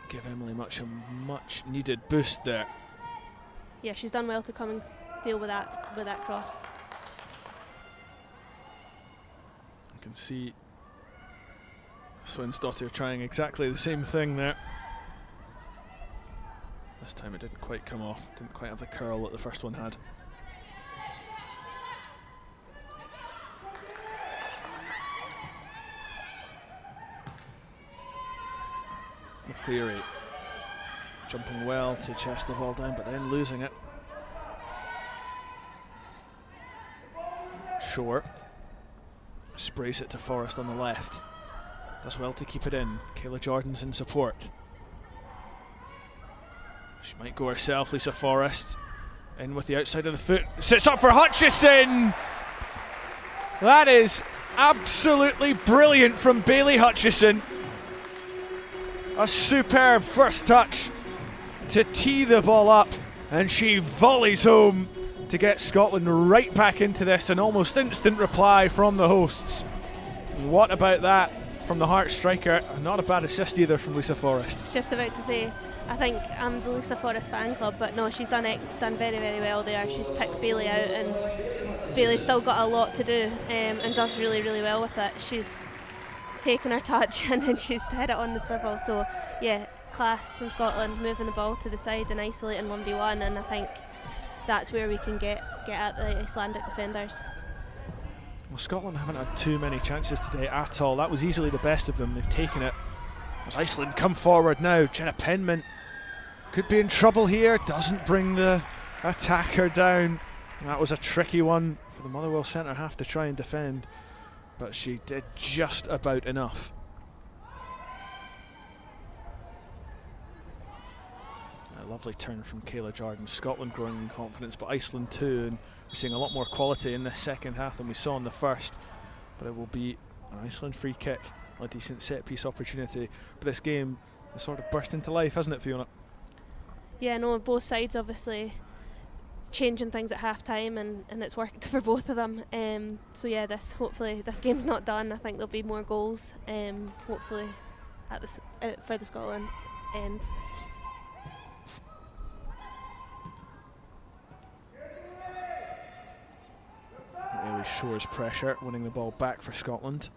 give Emily Much a much needed boost there. Yeah, she's done well to come and deal with that cross. You can see Swinsdottir trying exactly the same thing there. This time it didn't quite come off, didn't quite have the curl that the first one had. McCleary jumping well to chest the ball down, but then losing it. Short sprays it to Forrest on the left. Does well to keep it in. Kayla Jordan's in support. She might go herself, Lisa Forrest. In with the outside of the foot. Sits up for Hutchison! That is absolutely brilliant from Bailey Hutchison. A superb first touch to tee the ball up, and she volleys home to get Scotland right back into this. An almost instant reply from the hosts. What about that from the Hearts striker? Not a bad assist either from Lisa Forrest. Just about to say, I think I'm the Lisa Forrest fan club, but no, she's done very, very well there. She's picked Bailey out, and Bailey's still got a lot to do, and does really, really well with it. She's taken her touch and then she's hit it on the swivel. So yeah, class from Scotland, moving the ball to the side and isolating 1v1, and I think that's where we can get at the Icelandic defenders. Well, Scotland haven't had too many chances today at all. That was easily the best of them. They've taken it. As Iceland come forward now, Jenna Penman could be in trouble here. Doesn't bring the attacker down. That was a tricky one for the Motherwell centre half to try and defend, but she did just about enough. A lovely turn from Kayla Jordan. Scotland growing in confidence, but Iceland too, and we're seeing a lot more quality in this second half than we saw in the first. But it will be an Iceland free kick, a decent set piece opportunity. But this game has sort of burst into life, hasn't it, Fiona? Yeah, no, both sides obviously changing things at half time, and it's worked for both of them. So yeah, hopefully this game's not done. I think there'll be more goals, hopefully for the Scotland end. Really Shore's pressure, winning the ball back for Scotland.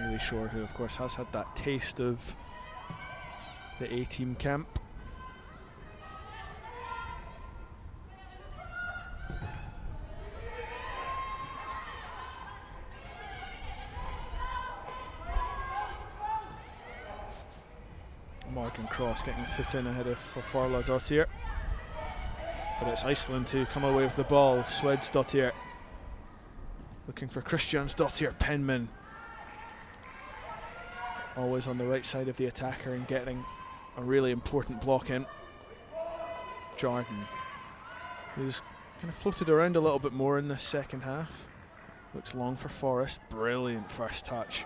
Really Shore, who of course has had that taste of the A-team camp. Morgan Cross getting the foot in ahead of Forla Dottir. but it's Iceland who come away with the ball. Swedsdottir looking for Kristjansdottir. Penman always on the right side of the attacker and getting a really important block in. Jordan, who's kind of floated around a little bit more in this second half. Looks long for Forrest. Brilliant first touch.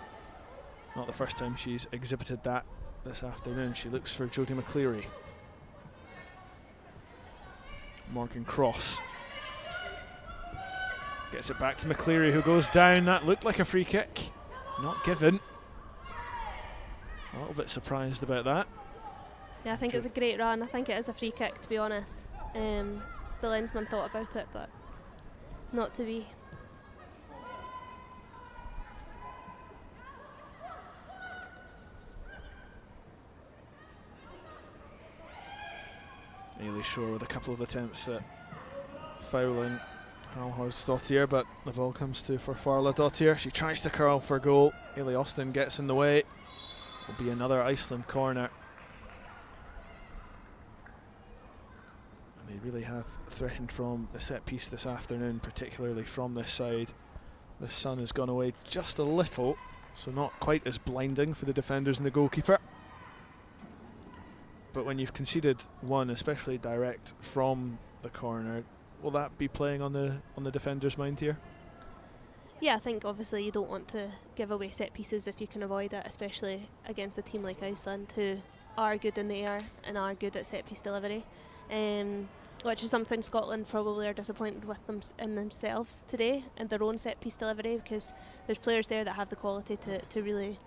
Not the first time she's exhibited that this afternoon. She looks for Jodie McCleary. Morgan Cross gets it back to McCleary, who goes down. That looked like a free kick. Not given. A little bit surprised about that. Yeah, I think it's a great run. I think it is a free kick, to be honest. The linesman thought about it, but not to be. Ailey Shore with a couple of attempts at fouling Halhorsdottir, but the ball comes to for Farladottir. She tries to curl for goal. Ailey Austin gets in the way. Will be another Iceland corner. And they really have threatened from the set piece this afternoon, particularly from this side. The sun has gone away just a little, so not quite as blinding for the defenders and the goalkeeper. But when you've conceded one, especially direct from the corner, will that be playing on the defender's mind here? Yeah, I think obviously you don't want to give away set pieces if you can avoid it, especially against a team like Iceland, who are good in the air and are good at set piece delivery, which is something Scotland probably are disappointed with in themselves today, and their own set piece delivery, because there's players there that have the quality to really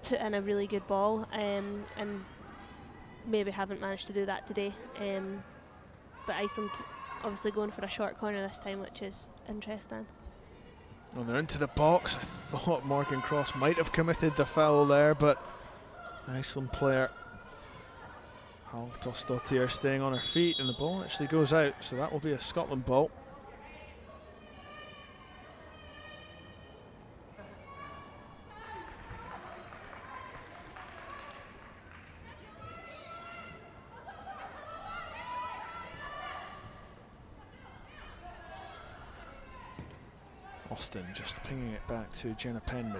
put in a really good ball, and maybe haven't managed to do that today. But Iceland obviously going for a short corner this time, which is interesting. Well, they're into the box. I thought Morgan Cross might have committed the foul there, but the Iceland player Halldórsdóttir staying on her feet, and the ball actually goes out, so that will be a Scotland ball. Austin just pinging it back to Jenna Penman.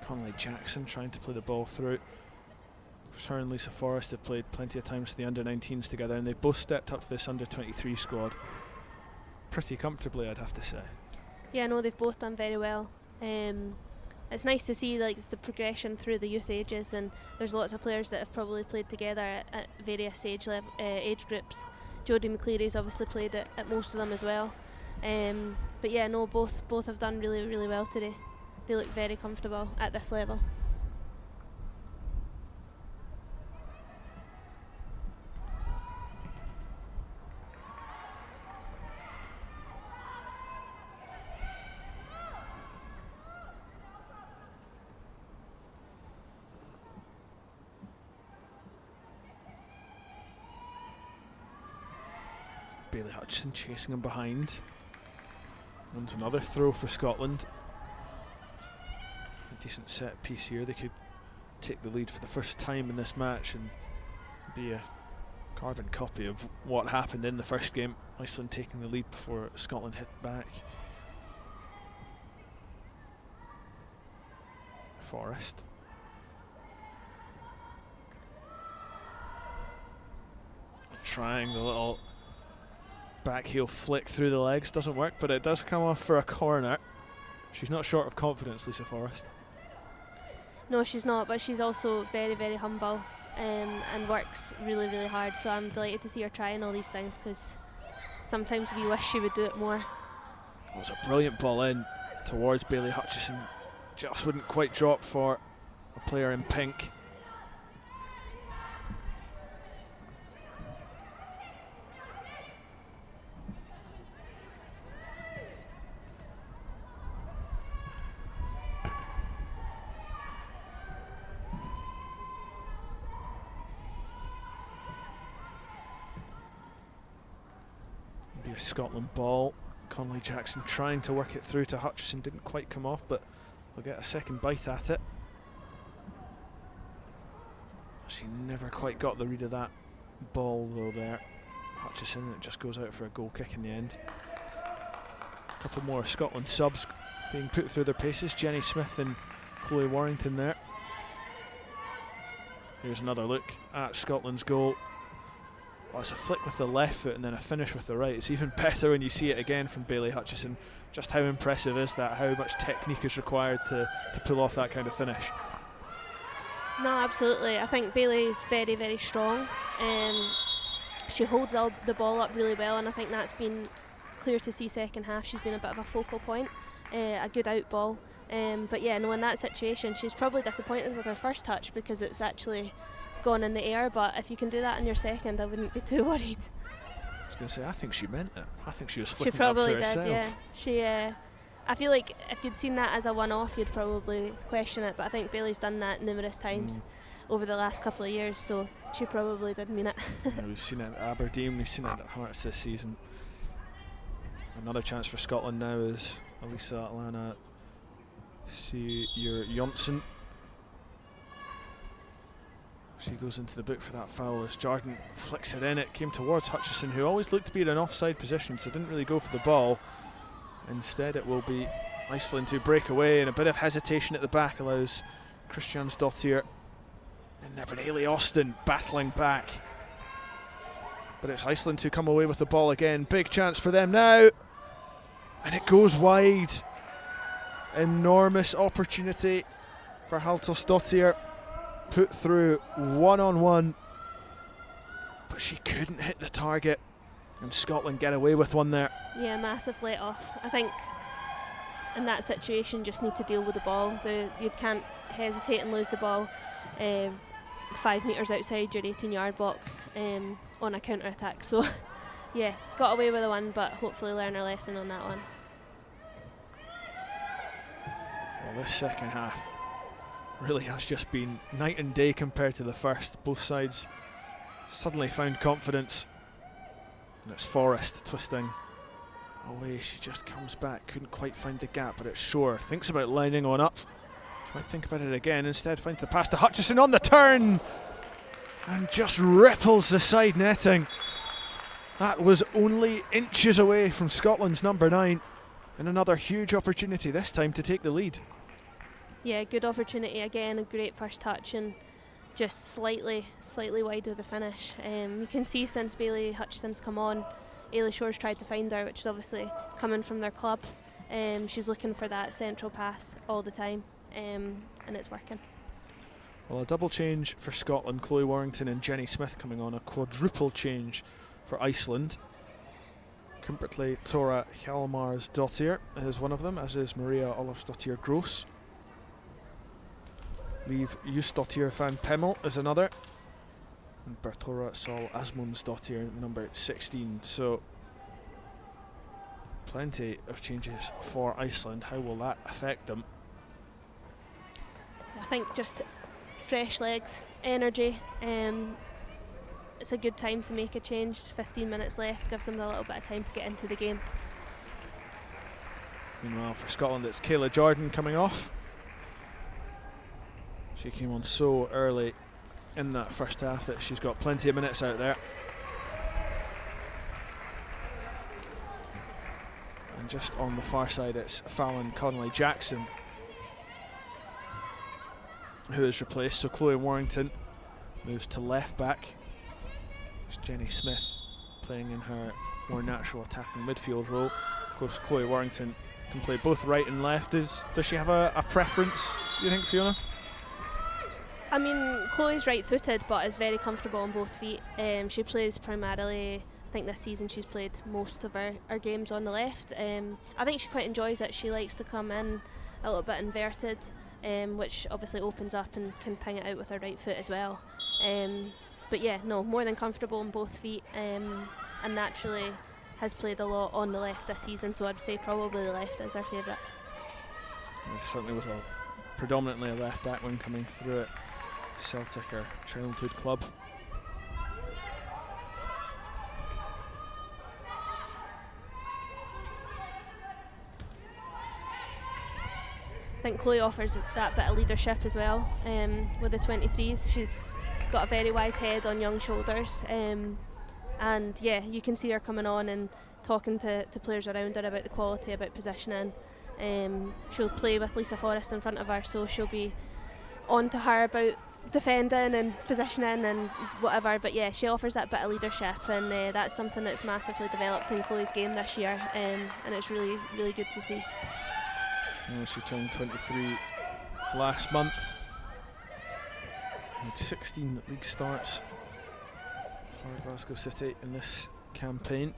Connolly Jackson trying to play the ball through. Her and Lisa Forrest have played plenty of times for the under-19s together, and they've both stepped up to this under-23 squad pretty comfortably, I'd have to say. Yeah, no, they've both done very well. It's nice to see like the progression through the youth ages, and there's lots of players that have probably played together at various age groups. Jodie McCleary's obviously played at most of them as well. But yeah, no, both have done really, really well today. They look very comfortable at this level. Bailey Hutchison chasing him behind. And another throw for Scotland. A decent set piece here. They could take the lead for the first time in this match and be a carbon copy of what happened in the first game. Iceland taking the lead before Scotland hit back. Forrest. Trying the little back heel flick through the legs, doesn't work, but it does come off for a corner. She's not short of confidence, Lisa Forrest. No, she's not, but she's also very, very humble, and works really, really hard, so I'm delighted to see her trying all these things, because sometimes we wish she would do it more. It was a brilliant ball in towards Bailey Hutchison, just wouldn't quite drop for a player in pink. A Scotland ball. Connolly Jackson trying to work it through to Hutchison, didn't quite come off, but they'll get a second bite at it. She never quite got the read of that ball though there. Hutchison, it just goes out for a goal kick in the end. A couple more Scotland subs being put through their paces. Jenny Smith and Chloe Warrington there. Here's another look at Scotland's goal. Well, it's a flick with the left foot and then a finish with the right. It's even better when you see it again from Bailey Hutchison. Just how impressive is that? How much technique is required to pull off that kind of finish? No, absolutely. I think Bailey's very, very strong. She holds the ball up really well, and I think that's been clear to see second half. She's been a bit of a focal point, a good out ball. But yeah, no, in that situation, she's probably disappointed with her first touch because it's actually gone in the air. But if you can do that in your second, I wouldn't be too worried. I was going to say, I think she meant it. I think she was She flicking probably it up to did, herself. yeah. I feel like if you'd seen that as a one-off, you'd probably question it. But I think Bailey's done that numerous times over the last couple of years, so she probably did mean it. Yeah, we've seen it at Aberdeen, we've seen it at Hearts this season. Another chance for Scotland now is Elisa Alana Jonsson. She goes into the book for that foul as Jordan flicks it in. It came towards Hutchison, who always looked to be in an offside position, so didn't really go for the ball. Instead it will be Iceland who break away, and a bit of hesitation at the back allows Kristjansdottir and there, but Hayley Austin battling back. But it's Iceland who come away with the ball again. Big chance for them now, and it goes wide. Enormous opportunity for Halldórsdóttir, put through one-on-one, but she couldn't hit the target, and Scotland get away with one there. Yeah, massive let off. I think in that situation, just need to deal with the ball. You can't hesitate and lose the ball 5 metres outside your 18-yard box on a counter-attack. So yeah, got away with the one, but hopefully learn our lesson on that one. Well, this second half really has just been night and day compared to the first. Both sides suddenly found confidence, and it's Forrest twisting away. She just comes back, couldn't quite find the gap, but it's Shore. Thinks about lining one up. She might think about it again. Instead finds the pass to Hutchison on the turn and just ripples the side netting. That was only inches away from Scotland's number 9, and another huge opportunity this time to take the lead. Yeah, good opportunity again, a great first touch, and just slightly wide of the finish. You can see since Bailey Hutchison's come on, Ailey Shore's tried to find her, which is obviously coming from their club. She's looking for that central pass all the time, and it's working. Well, a double change for Scotland, Chloe Warrington and Jenny Smith coming on, a quadruple change for Iceland. Kimberly Tora Hjalmarsdottir is one of them, as is Maria Olafsdottir Gross. Liv Jusdottir van Pemmel is another, and Bertora Sol Asmundsdottir, number 16. So plenty of changes for Iceland. How will that affect them? I think just fresh legs, energy. It's a good time to make a change. 15 minutes left, gives them a little bit of time to get into the game. Meanwhile, for Scotland, it's Kayla Jordan coming off. She came on so early in that first half that she's got plenty of minutes out there. And just on the far side, it's Fallon Connolly-Jackson who is replaced. So Chloe Warrington moves to left back. It's Jenny Smith playing in her more natural attacking midfield role. Of course, Chloe Warrington can play both right and left. Does she have a preference, do you think, Fiona? I mean, Chloe's right-footed, but is very comfortable on both feet. She plays primarily, I think this season she's played most of her games on the left. I think she quite enjoys it. She likes to come in a little bit inverted, which obviously opens up and can ping it out with her right foot as well. But yeah, no, more than comfortable on both feet, and naturally has played a lot on the left this season, so I'd say probably the left is her favourite. It certainly was predominantly a left back when coming through it. Celtic, her childhood club. I think Chloe offers that bit of leadership as well with the 23s. She's got a very wise head on young shoulders, and yeah, you can see her coming on and talking to players around her about the quality, about positioning. She'll play with Lisa Forrest in front of her, so she'll be on to her about defending and positioning and whatever, but yeah, she offers that bit of leadership, and that's something that's massively developed in Chloe's game this year, and it's really, really good to see. She turned 23 last month. Made 16 league starts for Glasgow City in this campaign.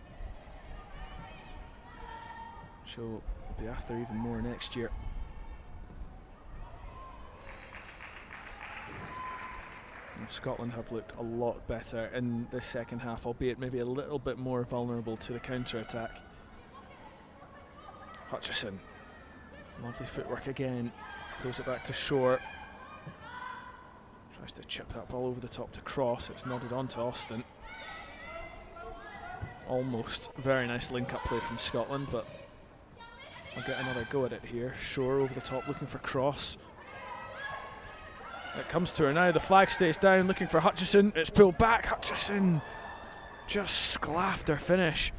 She'll be after even more next year. And Scotland have looked a lot better in the second half, albeit maybe a little bit more vulnerable to the counter-attack. Hutchison, lovely footwork again, throws it back to Shore. Tries to chip that ball over the top to Cross. It's nodded on to Austin. Almost very nice link-up play from Scotland, but I'll get another go at it here. Shore over the top, looking for Cross. It comes to her now. The flag stays down, looking for Hutchison. It's pulled back. Hutchison just sclaffed her finish.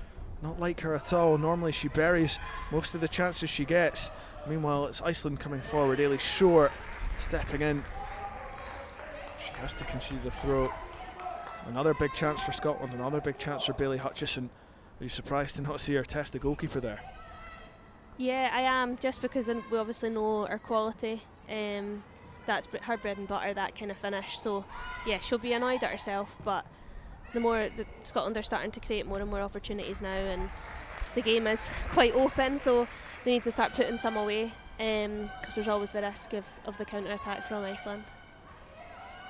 Not like her at all. Normally she buries most of the chances she gets. Meanwhile, it's Iceland coming forward. Ailey Shore stepping in. She has to concede the throw. Another big chance for Scotland, another big chance for Bailey Hutchison. Are you surprised to not see her test the goalkeeper there? Yeah, I am, just because we obviously know her quality. That's her bread and butter, that kind of finish. So yeah, she'll be annoyed at herself, but the more that Scotland are starting to create more and more opportunities now, and the game is quite open, so they need to start putting some away, because there's always the risk of the counter-attack from Iceland.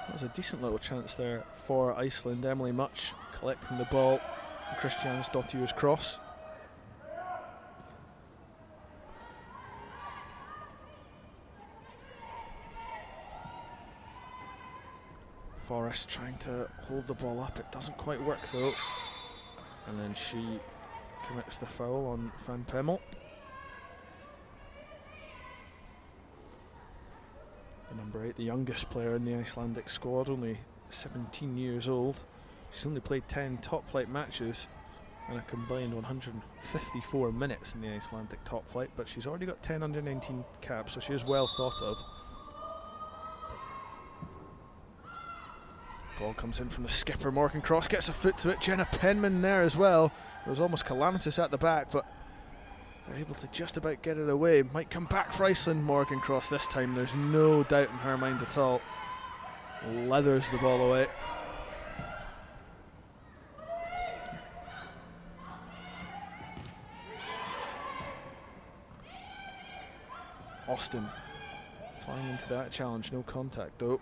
That was a decent little chance there for Iceland. Emily Much collecting the ball. Kristjansdottir's cross. Forrest trying to hold the ball up. It doesn't quite work though. And then she commits the foul on Van Pemmel. The number 8, the youngest player in the Icelandic squad, only 17 years old. She's only played 10 top flight matches and a combined 154 minutes in the Icelandic top flight, but she's already got 10 under-19 caps, so she is well thought of. Ball comes in from the skipper. Morgan Cross gets a foot to it. Jenna Penman there as well. It was almost calamitous at the back, but they're able to just about get it away. Might come back for Iceland. Morgan Cross this time. There's no doubt in her mind at all. Leathers the ball away. Austin flying into that challenge. No contact though.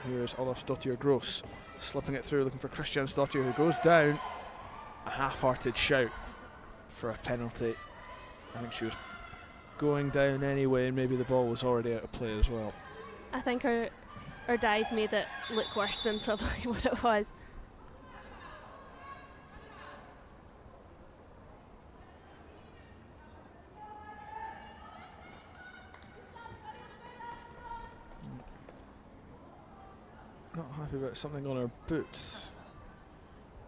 Here's Olafsdottir Gross slipping it through, looking for Kristjansdottir, who goes down. A half-hearted shout for a penalty. I think she was going down anyway, and maybe the ball was already out of play as well. I think her dive made it look worse than probably what it was. Not happy about something on her boots.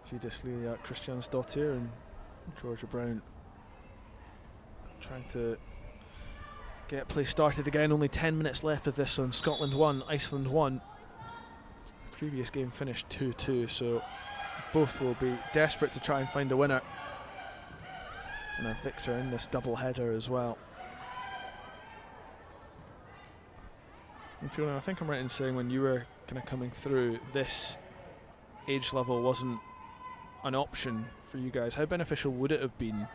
Judith Lelia Kristjansdottir and Georgia Brown trying to get play started again. Only 10 minutes left of this one. Scotland 1, Iceland 1. The previous game finished 2-2, so both will be desperate to try and find a winner and a victor in this double header as well. And Fiona, I think I'm right in saying when you were kind of coming through, this age level wasn't an option for you guys. How beneficial would it have been,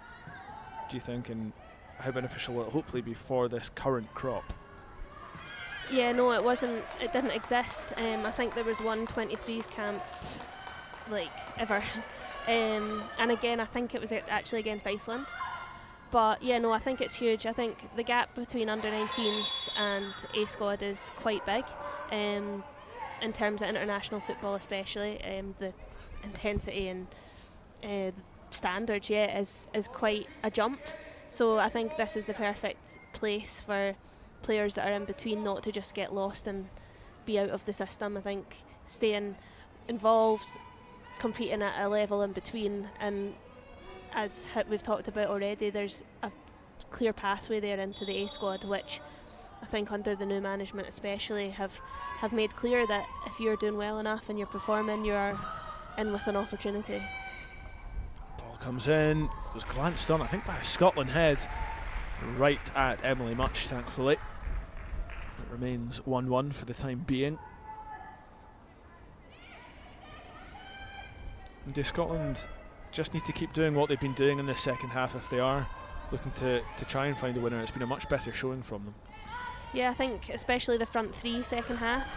do you think, and how beneficial will it hopefully be for this current crop? Yeah, no, it wasn't. It didn't exist. I think there was one 23s camp, like, ever. And again, I think it was actually against Iceland. But yeah, no, I think it's huge. I think the gap between under-19s and A squad is quite big, in terms of international football especially. The intensity and standards, yeah, is quite a jump. So I think this is the perfect place for players that are in between not to just get lost in be out of the system. I think staying involved, competing at a level in between, and as we've talked about already, there's a clear pathway there into the A squad, which I think under the new management especially have made clear that if you're doing well enough and you're performing, you're in with an opportunity. Ball comes in, was glanced on I think by a Scotland head right at Emily Much, thankfully. It remains 1-1 for the time being. And do Scotland just need to keep doing what they've been doing in the second half if they are looking to try and find a winner? It's been a much better showing from them. Yeah, I think especially the front three second half,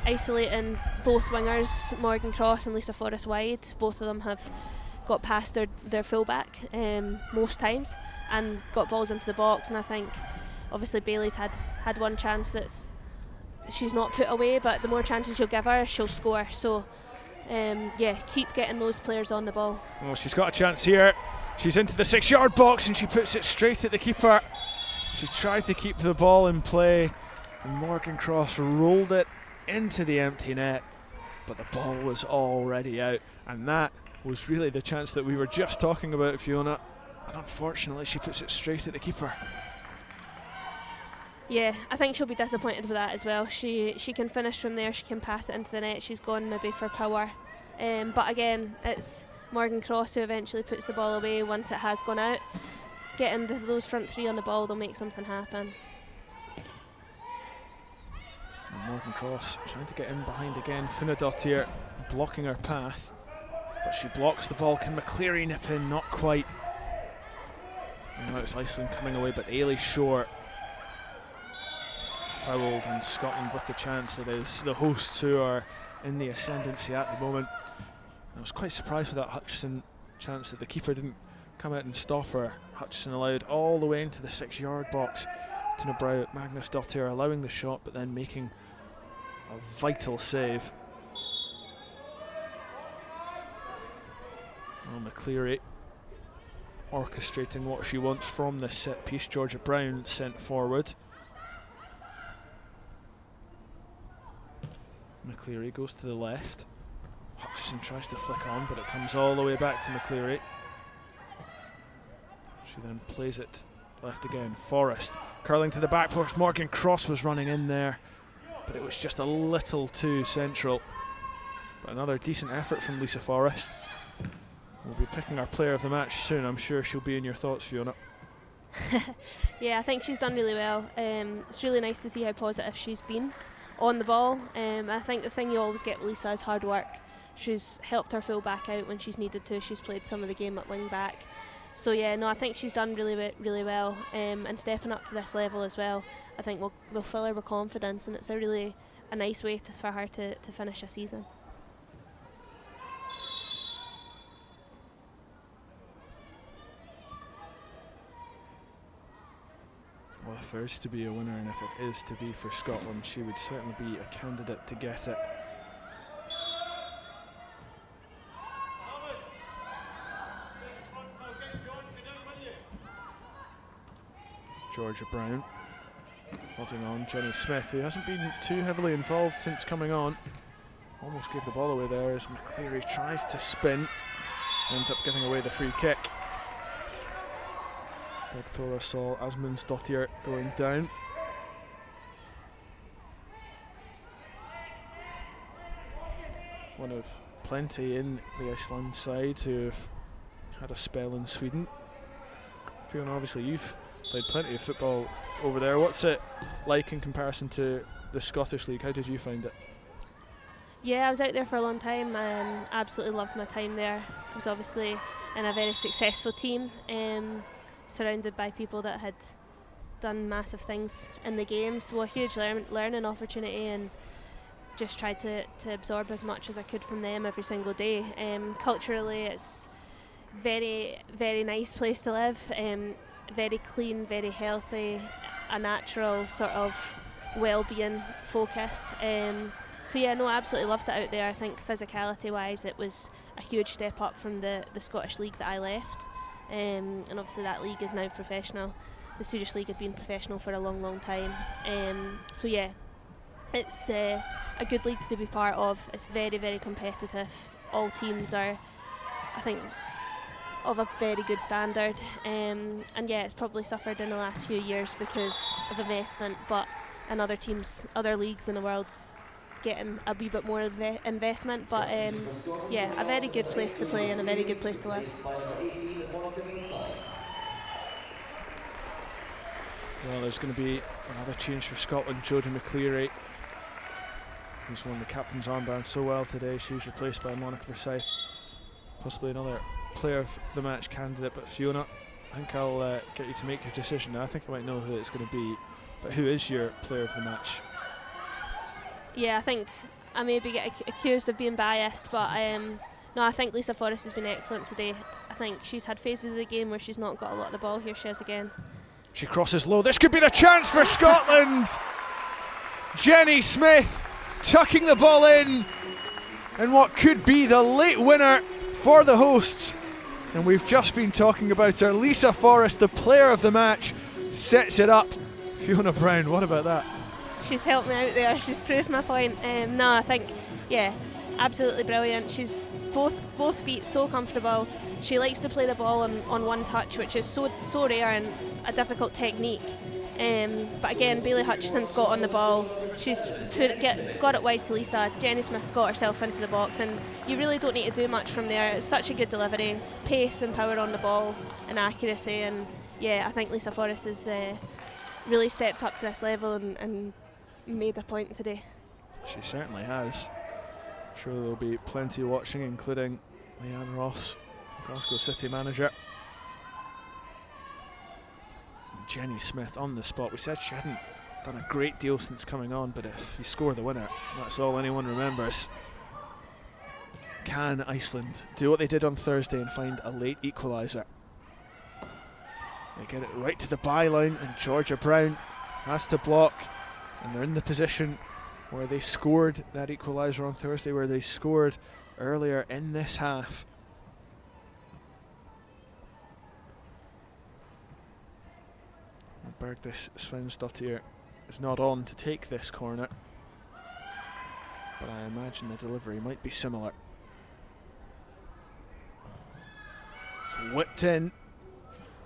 isolating both wingers, Morgan Cross and Lisa Forrest wide. Both of them have got past their fullback most times and got balls into the box, and I think obviously Bailey's had one chance she's not put away, but the more chances you'll give her, she'll score. So keep getting those players on the ball. Oh, she's got a chance here. She's into the 6-yard box and she puts it straight at the keeper. She tried to keep the ball in play and Morgan Cross rolled it into the empty net, but the ball was already out, and that was really the chance that we were just talking about, Fiona, and unfortunately she puts it straight at the keeper. Yeah, I think she'll be disappointed with that as well. She can finish from there, she can pass it into the net, she's gone maybe for power. But again, it's Morgan Cross who eventually puts the ball away once it has gone out. Getting those front three on the ball, they'll make something happen. And Morgan Cross trying to get in behind again. Funadottir blocking her path, but she blocks the ball. Can McCleary nip in? Not quite. And now it's Iceland coming away, but Ailey Shore fouled, and Scotland with the chance. It is the hosts who are in the ascendancy at the moment. I was quite surprised with that Hutchison chance that the keeper didn't come out and stop her. Hutchison allowed all the way into the 6-yard box to Nobrow. Magnus Dottir allowing the shot, but then making a vital save. Oh, McCleary orchestrating what she wants from this set piece. Georgia Brown sent forward. McCleary goes to the left. Hutchison tries to flick on, but it comes all the way back to McCleary. She then plays it left again. Forrest curling to the back post. Morgan Cross was running in there, but it was just a little too central. But another decent effort from Lisa Forrest. We'll be picking our player of the match soon. I'm sure she'll be in your thoughts, Fiona. Yeah, I think she's done really well. It's really nice to see how positive she's been on the ball. I think the thing you always get with Lisa is hard work. She's helped her full back out when she's needed to. She's played some of the game at wing back. So yeah, no, I think she's done really well, and stepping up to this level as well, I think will fill her with confidence, and it's a nice way for her to finish a season. Well, if there is to be a winner, and if it is to be for Scotland, she would certainly be a candidate to get it. Georgia Brown holding on. Jenny Smith, who hasn't been too heavily involved since coming on, almost gave the ball away there as McCleary tries to spin, ends up giving away the free kick. Bergtora saw Asmundsdottir going down. One of plenty in the Iceland side who've had a spell in Sweden. Fiona, obviously you've played plenty of football over there. What's it like in comparison to the Scottish League? How did you find it? Yeah, I was out there for a long time and absolutely loved my time there. I was obviously in a very successful team, surrounded by people that had done massive things in the game, so a huge learning opportunity, and just tried to absorb as much as I could from them every single day. Culturally, it's very, very nice place to live. Very clean, very healthy, a natural sort of well-being focus. So yeah, no, I absolutely loved it out there. I think physicality-wise, it was a huge step up from the Scottish League that I left. And obviously that league is now professional. The Swedish League had been professional for a long, long time. So yeah, it's a good league to be part of. It's very, very competitive. All teams are, I think, of a very good standard, and yeah, it's probably suffered in the last few years because of investment, but in other teams, other leagues in the world, getting a wee bit more investment, but yeah, a very good place to play and a very good place to live. Well, there's going to be another change for Scotland. Jodie McCleary, who's won the captain's armband so well today, she's replaced by Monica Forsyth. Possibly another player of the match candidate, but Fiona, I think I'll get you to make your decision now. I think I might know who it's going to be, but who is your player of the match? Yeah, I think I maybe get accused of being biased, but no, I think Lisa Forrest has been excellent today. I think she's had phases of the game where she's not got a lot of the ball. Here she is again. She crosses low. This could be the chance for Scotland. Jenny Smith tucking the ball in, and what could be the late winner for the hosts. And we've just been talking about her. Lisa Forrest, the player of the match, sets it up. Fiona Brown, what about that? She's helped me out there. She's proved my point. No, I think, yeah, absolutely brilliant. She's both feet so comfortable. She likes to play the ball on one touch, which is so rare and a difficult technique. But again, Bailey Hutchison's got on the ball. She's got it wide to Lisa. Jenny Smith's got herself into the box, and you really don't need to do much from there. It's such a good delivery, pace and power on the ball, and accuracy. And yeah, I think Lisa Forrest has really stepped up to this level and made a point today. She certainly has. I'm sure there'll be plenty watching, including Leanne Ross, Glasgow City manager. Jenny Smith on the spot. We said she hadn't done a great deal since coming on, but if you score the winner, that's all anyone remembers. Can Iceland do what they did on Thursday and find a late equaliser? They get it right to the byline, and Georgia Brown has to block, and they're in the position where they scored that equaliser on Thursday, where they scored earlier in this half. Bergdis Svensdottir is not on to take this corner, but I imagine the delivery might be similar. So whipped in,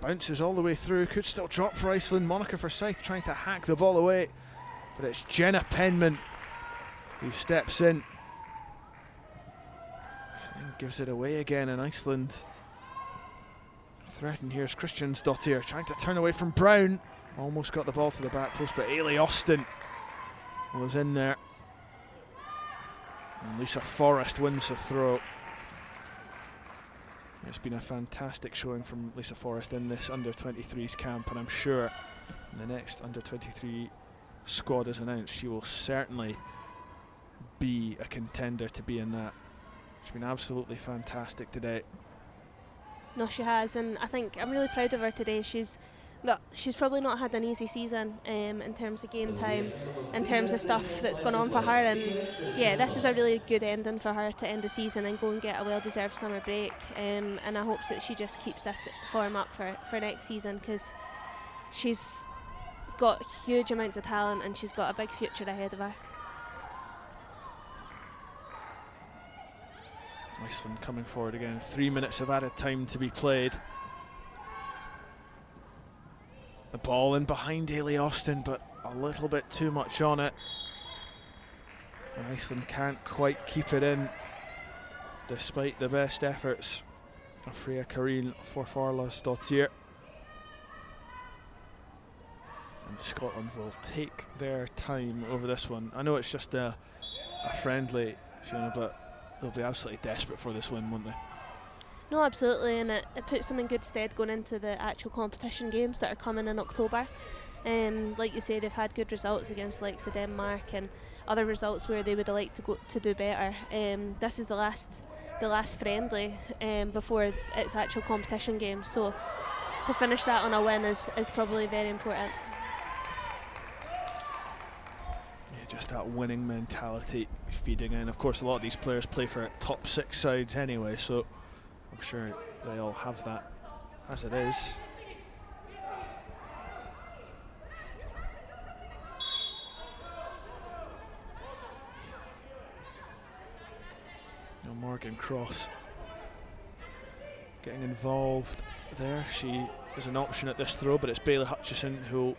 bounces all the way through, could still drop for Iceland. Monica Forsyth trying to hack the ball away, but it's Jenna Penman who steps in and gives it away again, and Iceland threatened. Here's Kristjansdottir trying to turn away from Brown. Almost got the ball to the back post, but Ailey Austin was in there. And Lisa Forrest wins the throw. It's been a fantastic showing from Lisa Forrest in this Under-23s camp, and I'm sure when the next Under-23 squad is announced, she will certainly be a contender to be in that. She's been absolutely fantastic today. No, she has, and I think I'm really proud of her today. She's probably not had an easy season in terms of game time, in terms of stuff that's gone on for her, and yeah, this is a really good ending for her to end the season and go and get a well-deserved summer break, and I hope that she just keeps this form up for next season, because she's got huge amounts of talent and she's got a big future ahead of her. Iceland coming forward again. 3 minutes of added time to be played. The ball in behind Ailey Austin, but a little bit too much on it. And Iceland can't quite keep it in, despite the best efforts of Freya Karin Forfarlasdottir. And Scotland will take their time over this one. I know it's just a friendly, Fiona, but they'll be absolutely desperate for this win, won't they? No, absolutely, and it puts them in good stead going into the actual competition games that are coming in October. Like you say, they've had good results against likes of Denmark and other results where they would have liked to do better. This is the last friendly before its actual competition game, so to finish that on a win is probably very important. Just that winning mentality feeding in. Of course, a lot of these players play for top 6 sides anyway, so I'm sure they all have that as it is. Megan Cross getting involved there. She is an option at this throw, but it's Bailey Hutchison who'll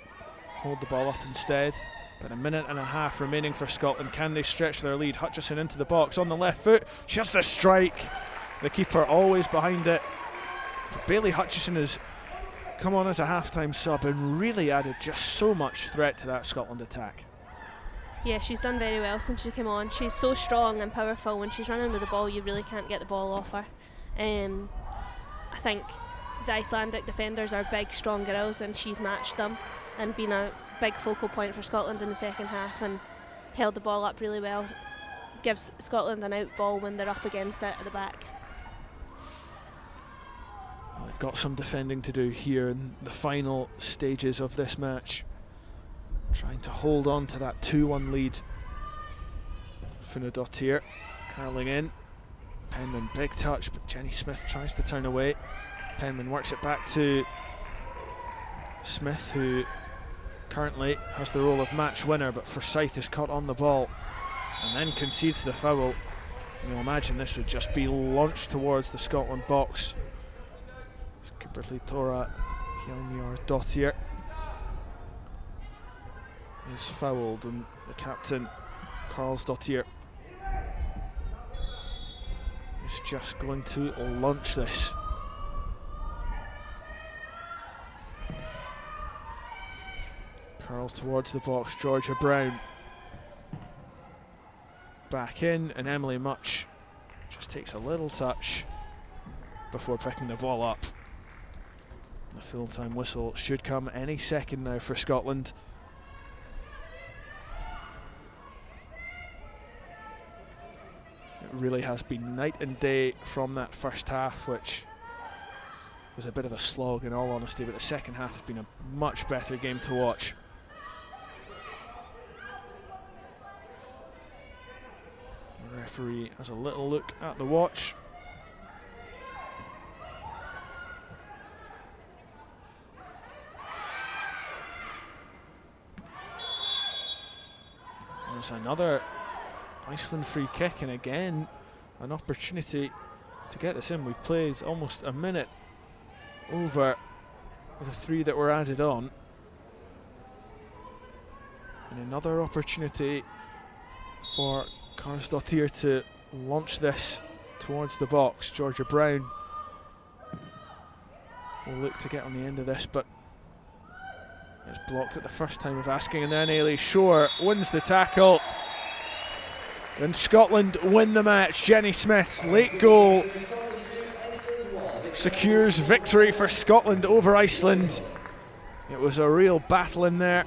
hold the ball up instead. But a minute and a half remaining for Scotland. Can they stretch their lead? Hutchison into the box on the left foot. She has the strike. The keeper always behind it. But Bailey Hutchison has come on as a half-time sub and really added just so much threat to that Scotland attack. Yeah, she's done very well since she came on. She's so strong and powerful. When she's running with the ball, you really can't get the ball off her. I think the Icelandic defenders are big, strong girls, and she's matched them and been a big focal point for Scotland in the second half and held the ball up really well. Gives Scotland an out ball when they're up against it at the back. Well, they've got some defending to do here in the final stages of this match. Trying to hold on to that 2-1 lead. Funadottir curling in. Penman, big touch, but Jenny Smith tries to turn away. Penman works it back to Smith, who currently has the role of match winner, but Forsyth is caught on the ball and then concedes the foul. You'll imagine this would just be launched towards the Scotland box. Kimberly Tora Hjelmjordóttir is fouled, and the captain, Karlsdóttir, is just going to launch this. Curls towards the box, Georgia Brown back in, and Emily Much just takes a little touch before picking the ball up. The full-time whistle should come any second now for Scotland. It really has been night and day from that first half, which was a bit of a slog in all honesty, but the second half has been a much better game to watch. The referee has a little look at the watch. There's another Iceland free kick, and again an opportunity to get this in. We've played almost a minute over the 3 that were added on, and another opportunity for Karlsdóttir to launch this towards the box. Georgia Brown will look to get on the end of this, but it's blocked at the first time of asking, and then Ailey Shore wins the tackle. And Scotland win the match. Jenny Smith's late goal secures victory for Scotland over Iceland. It was a real battle in there.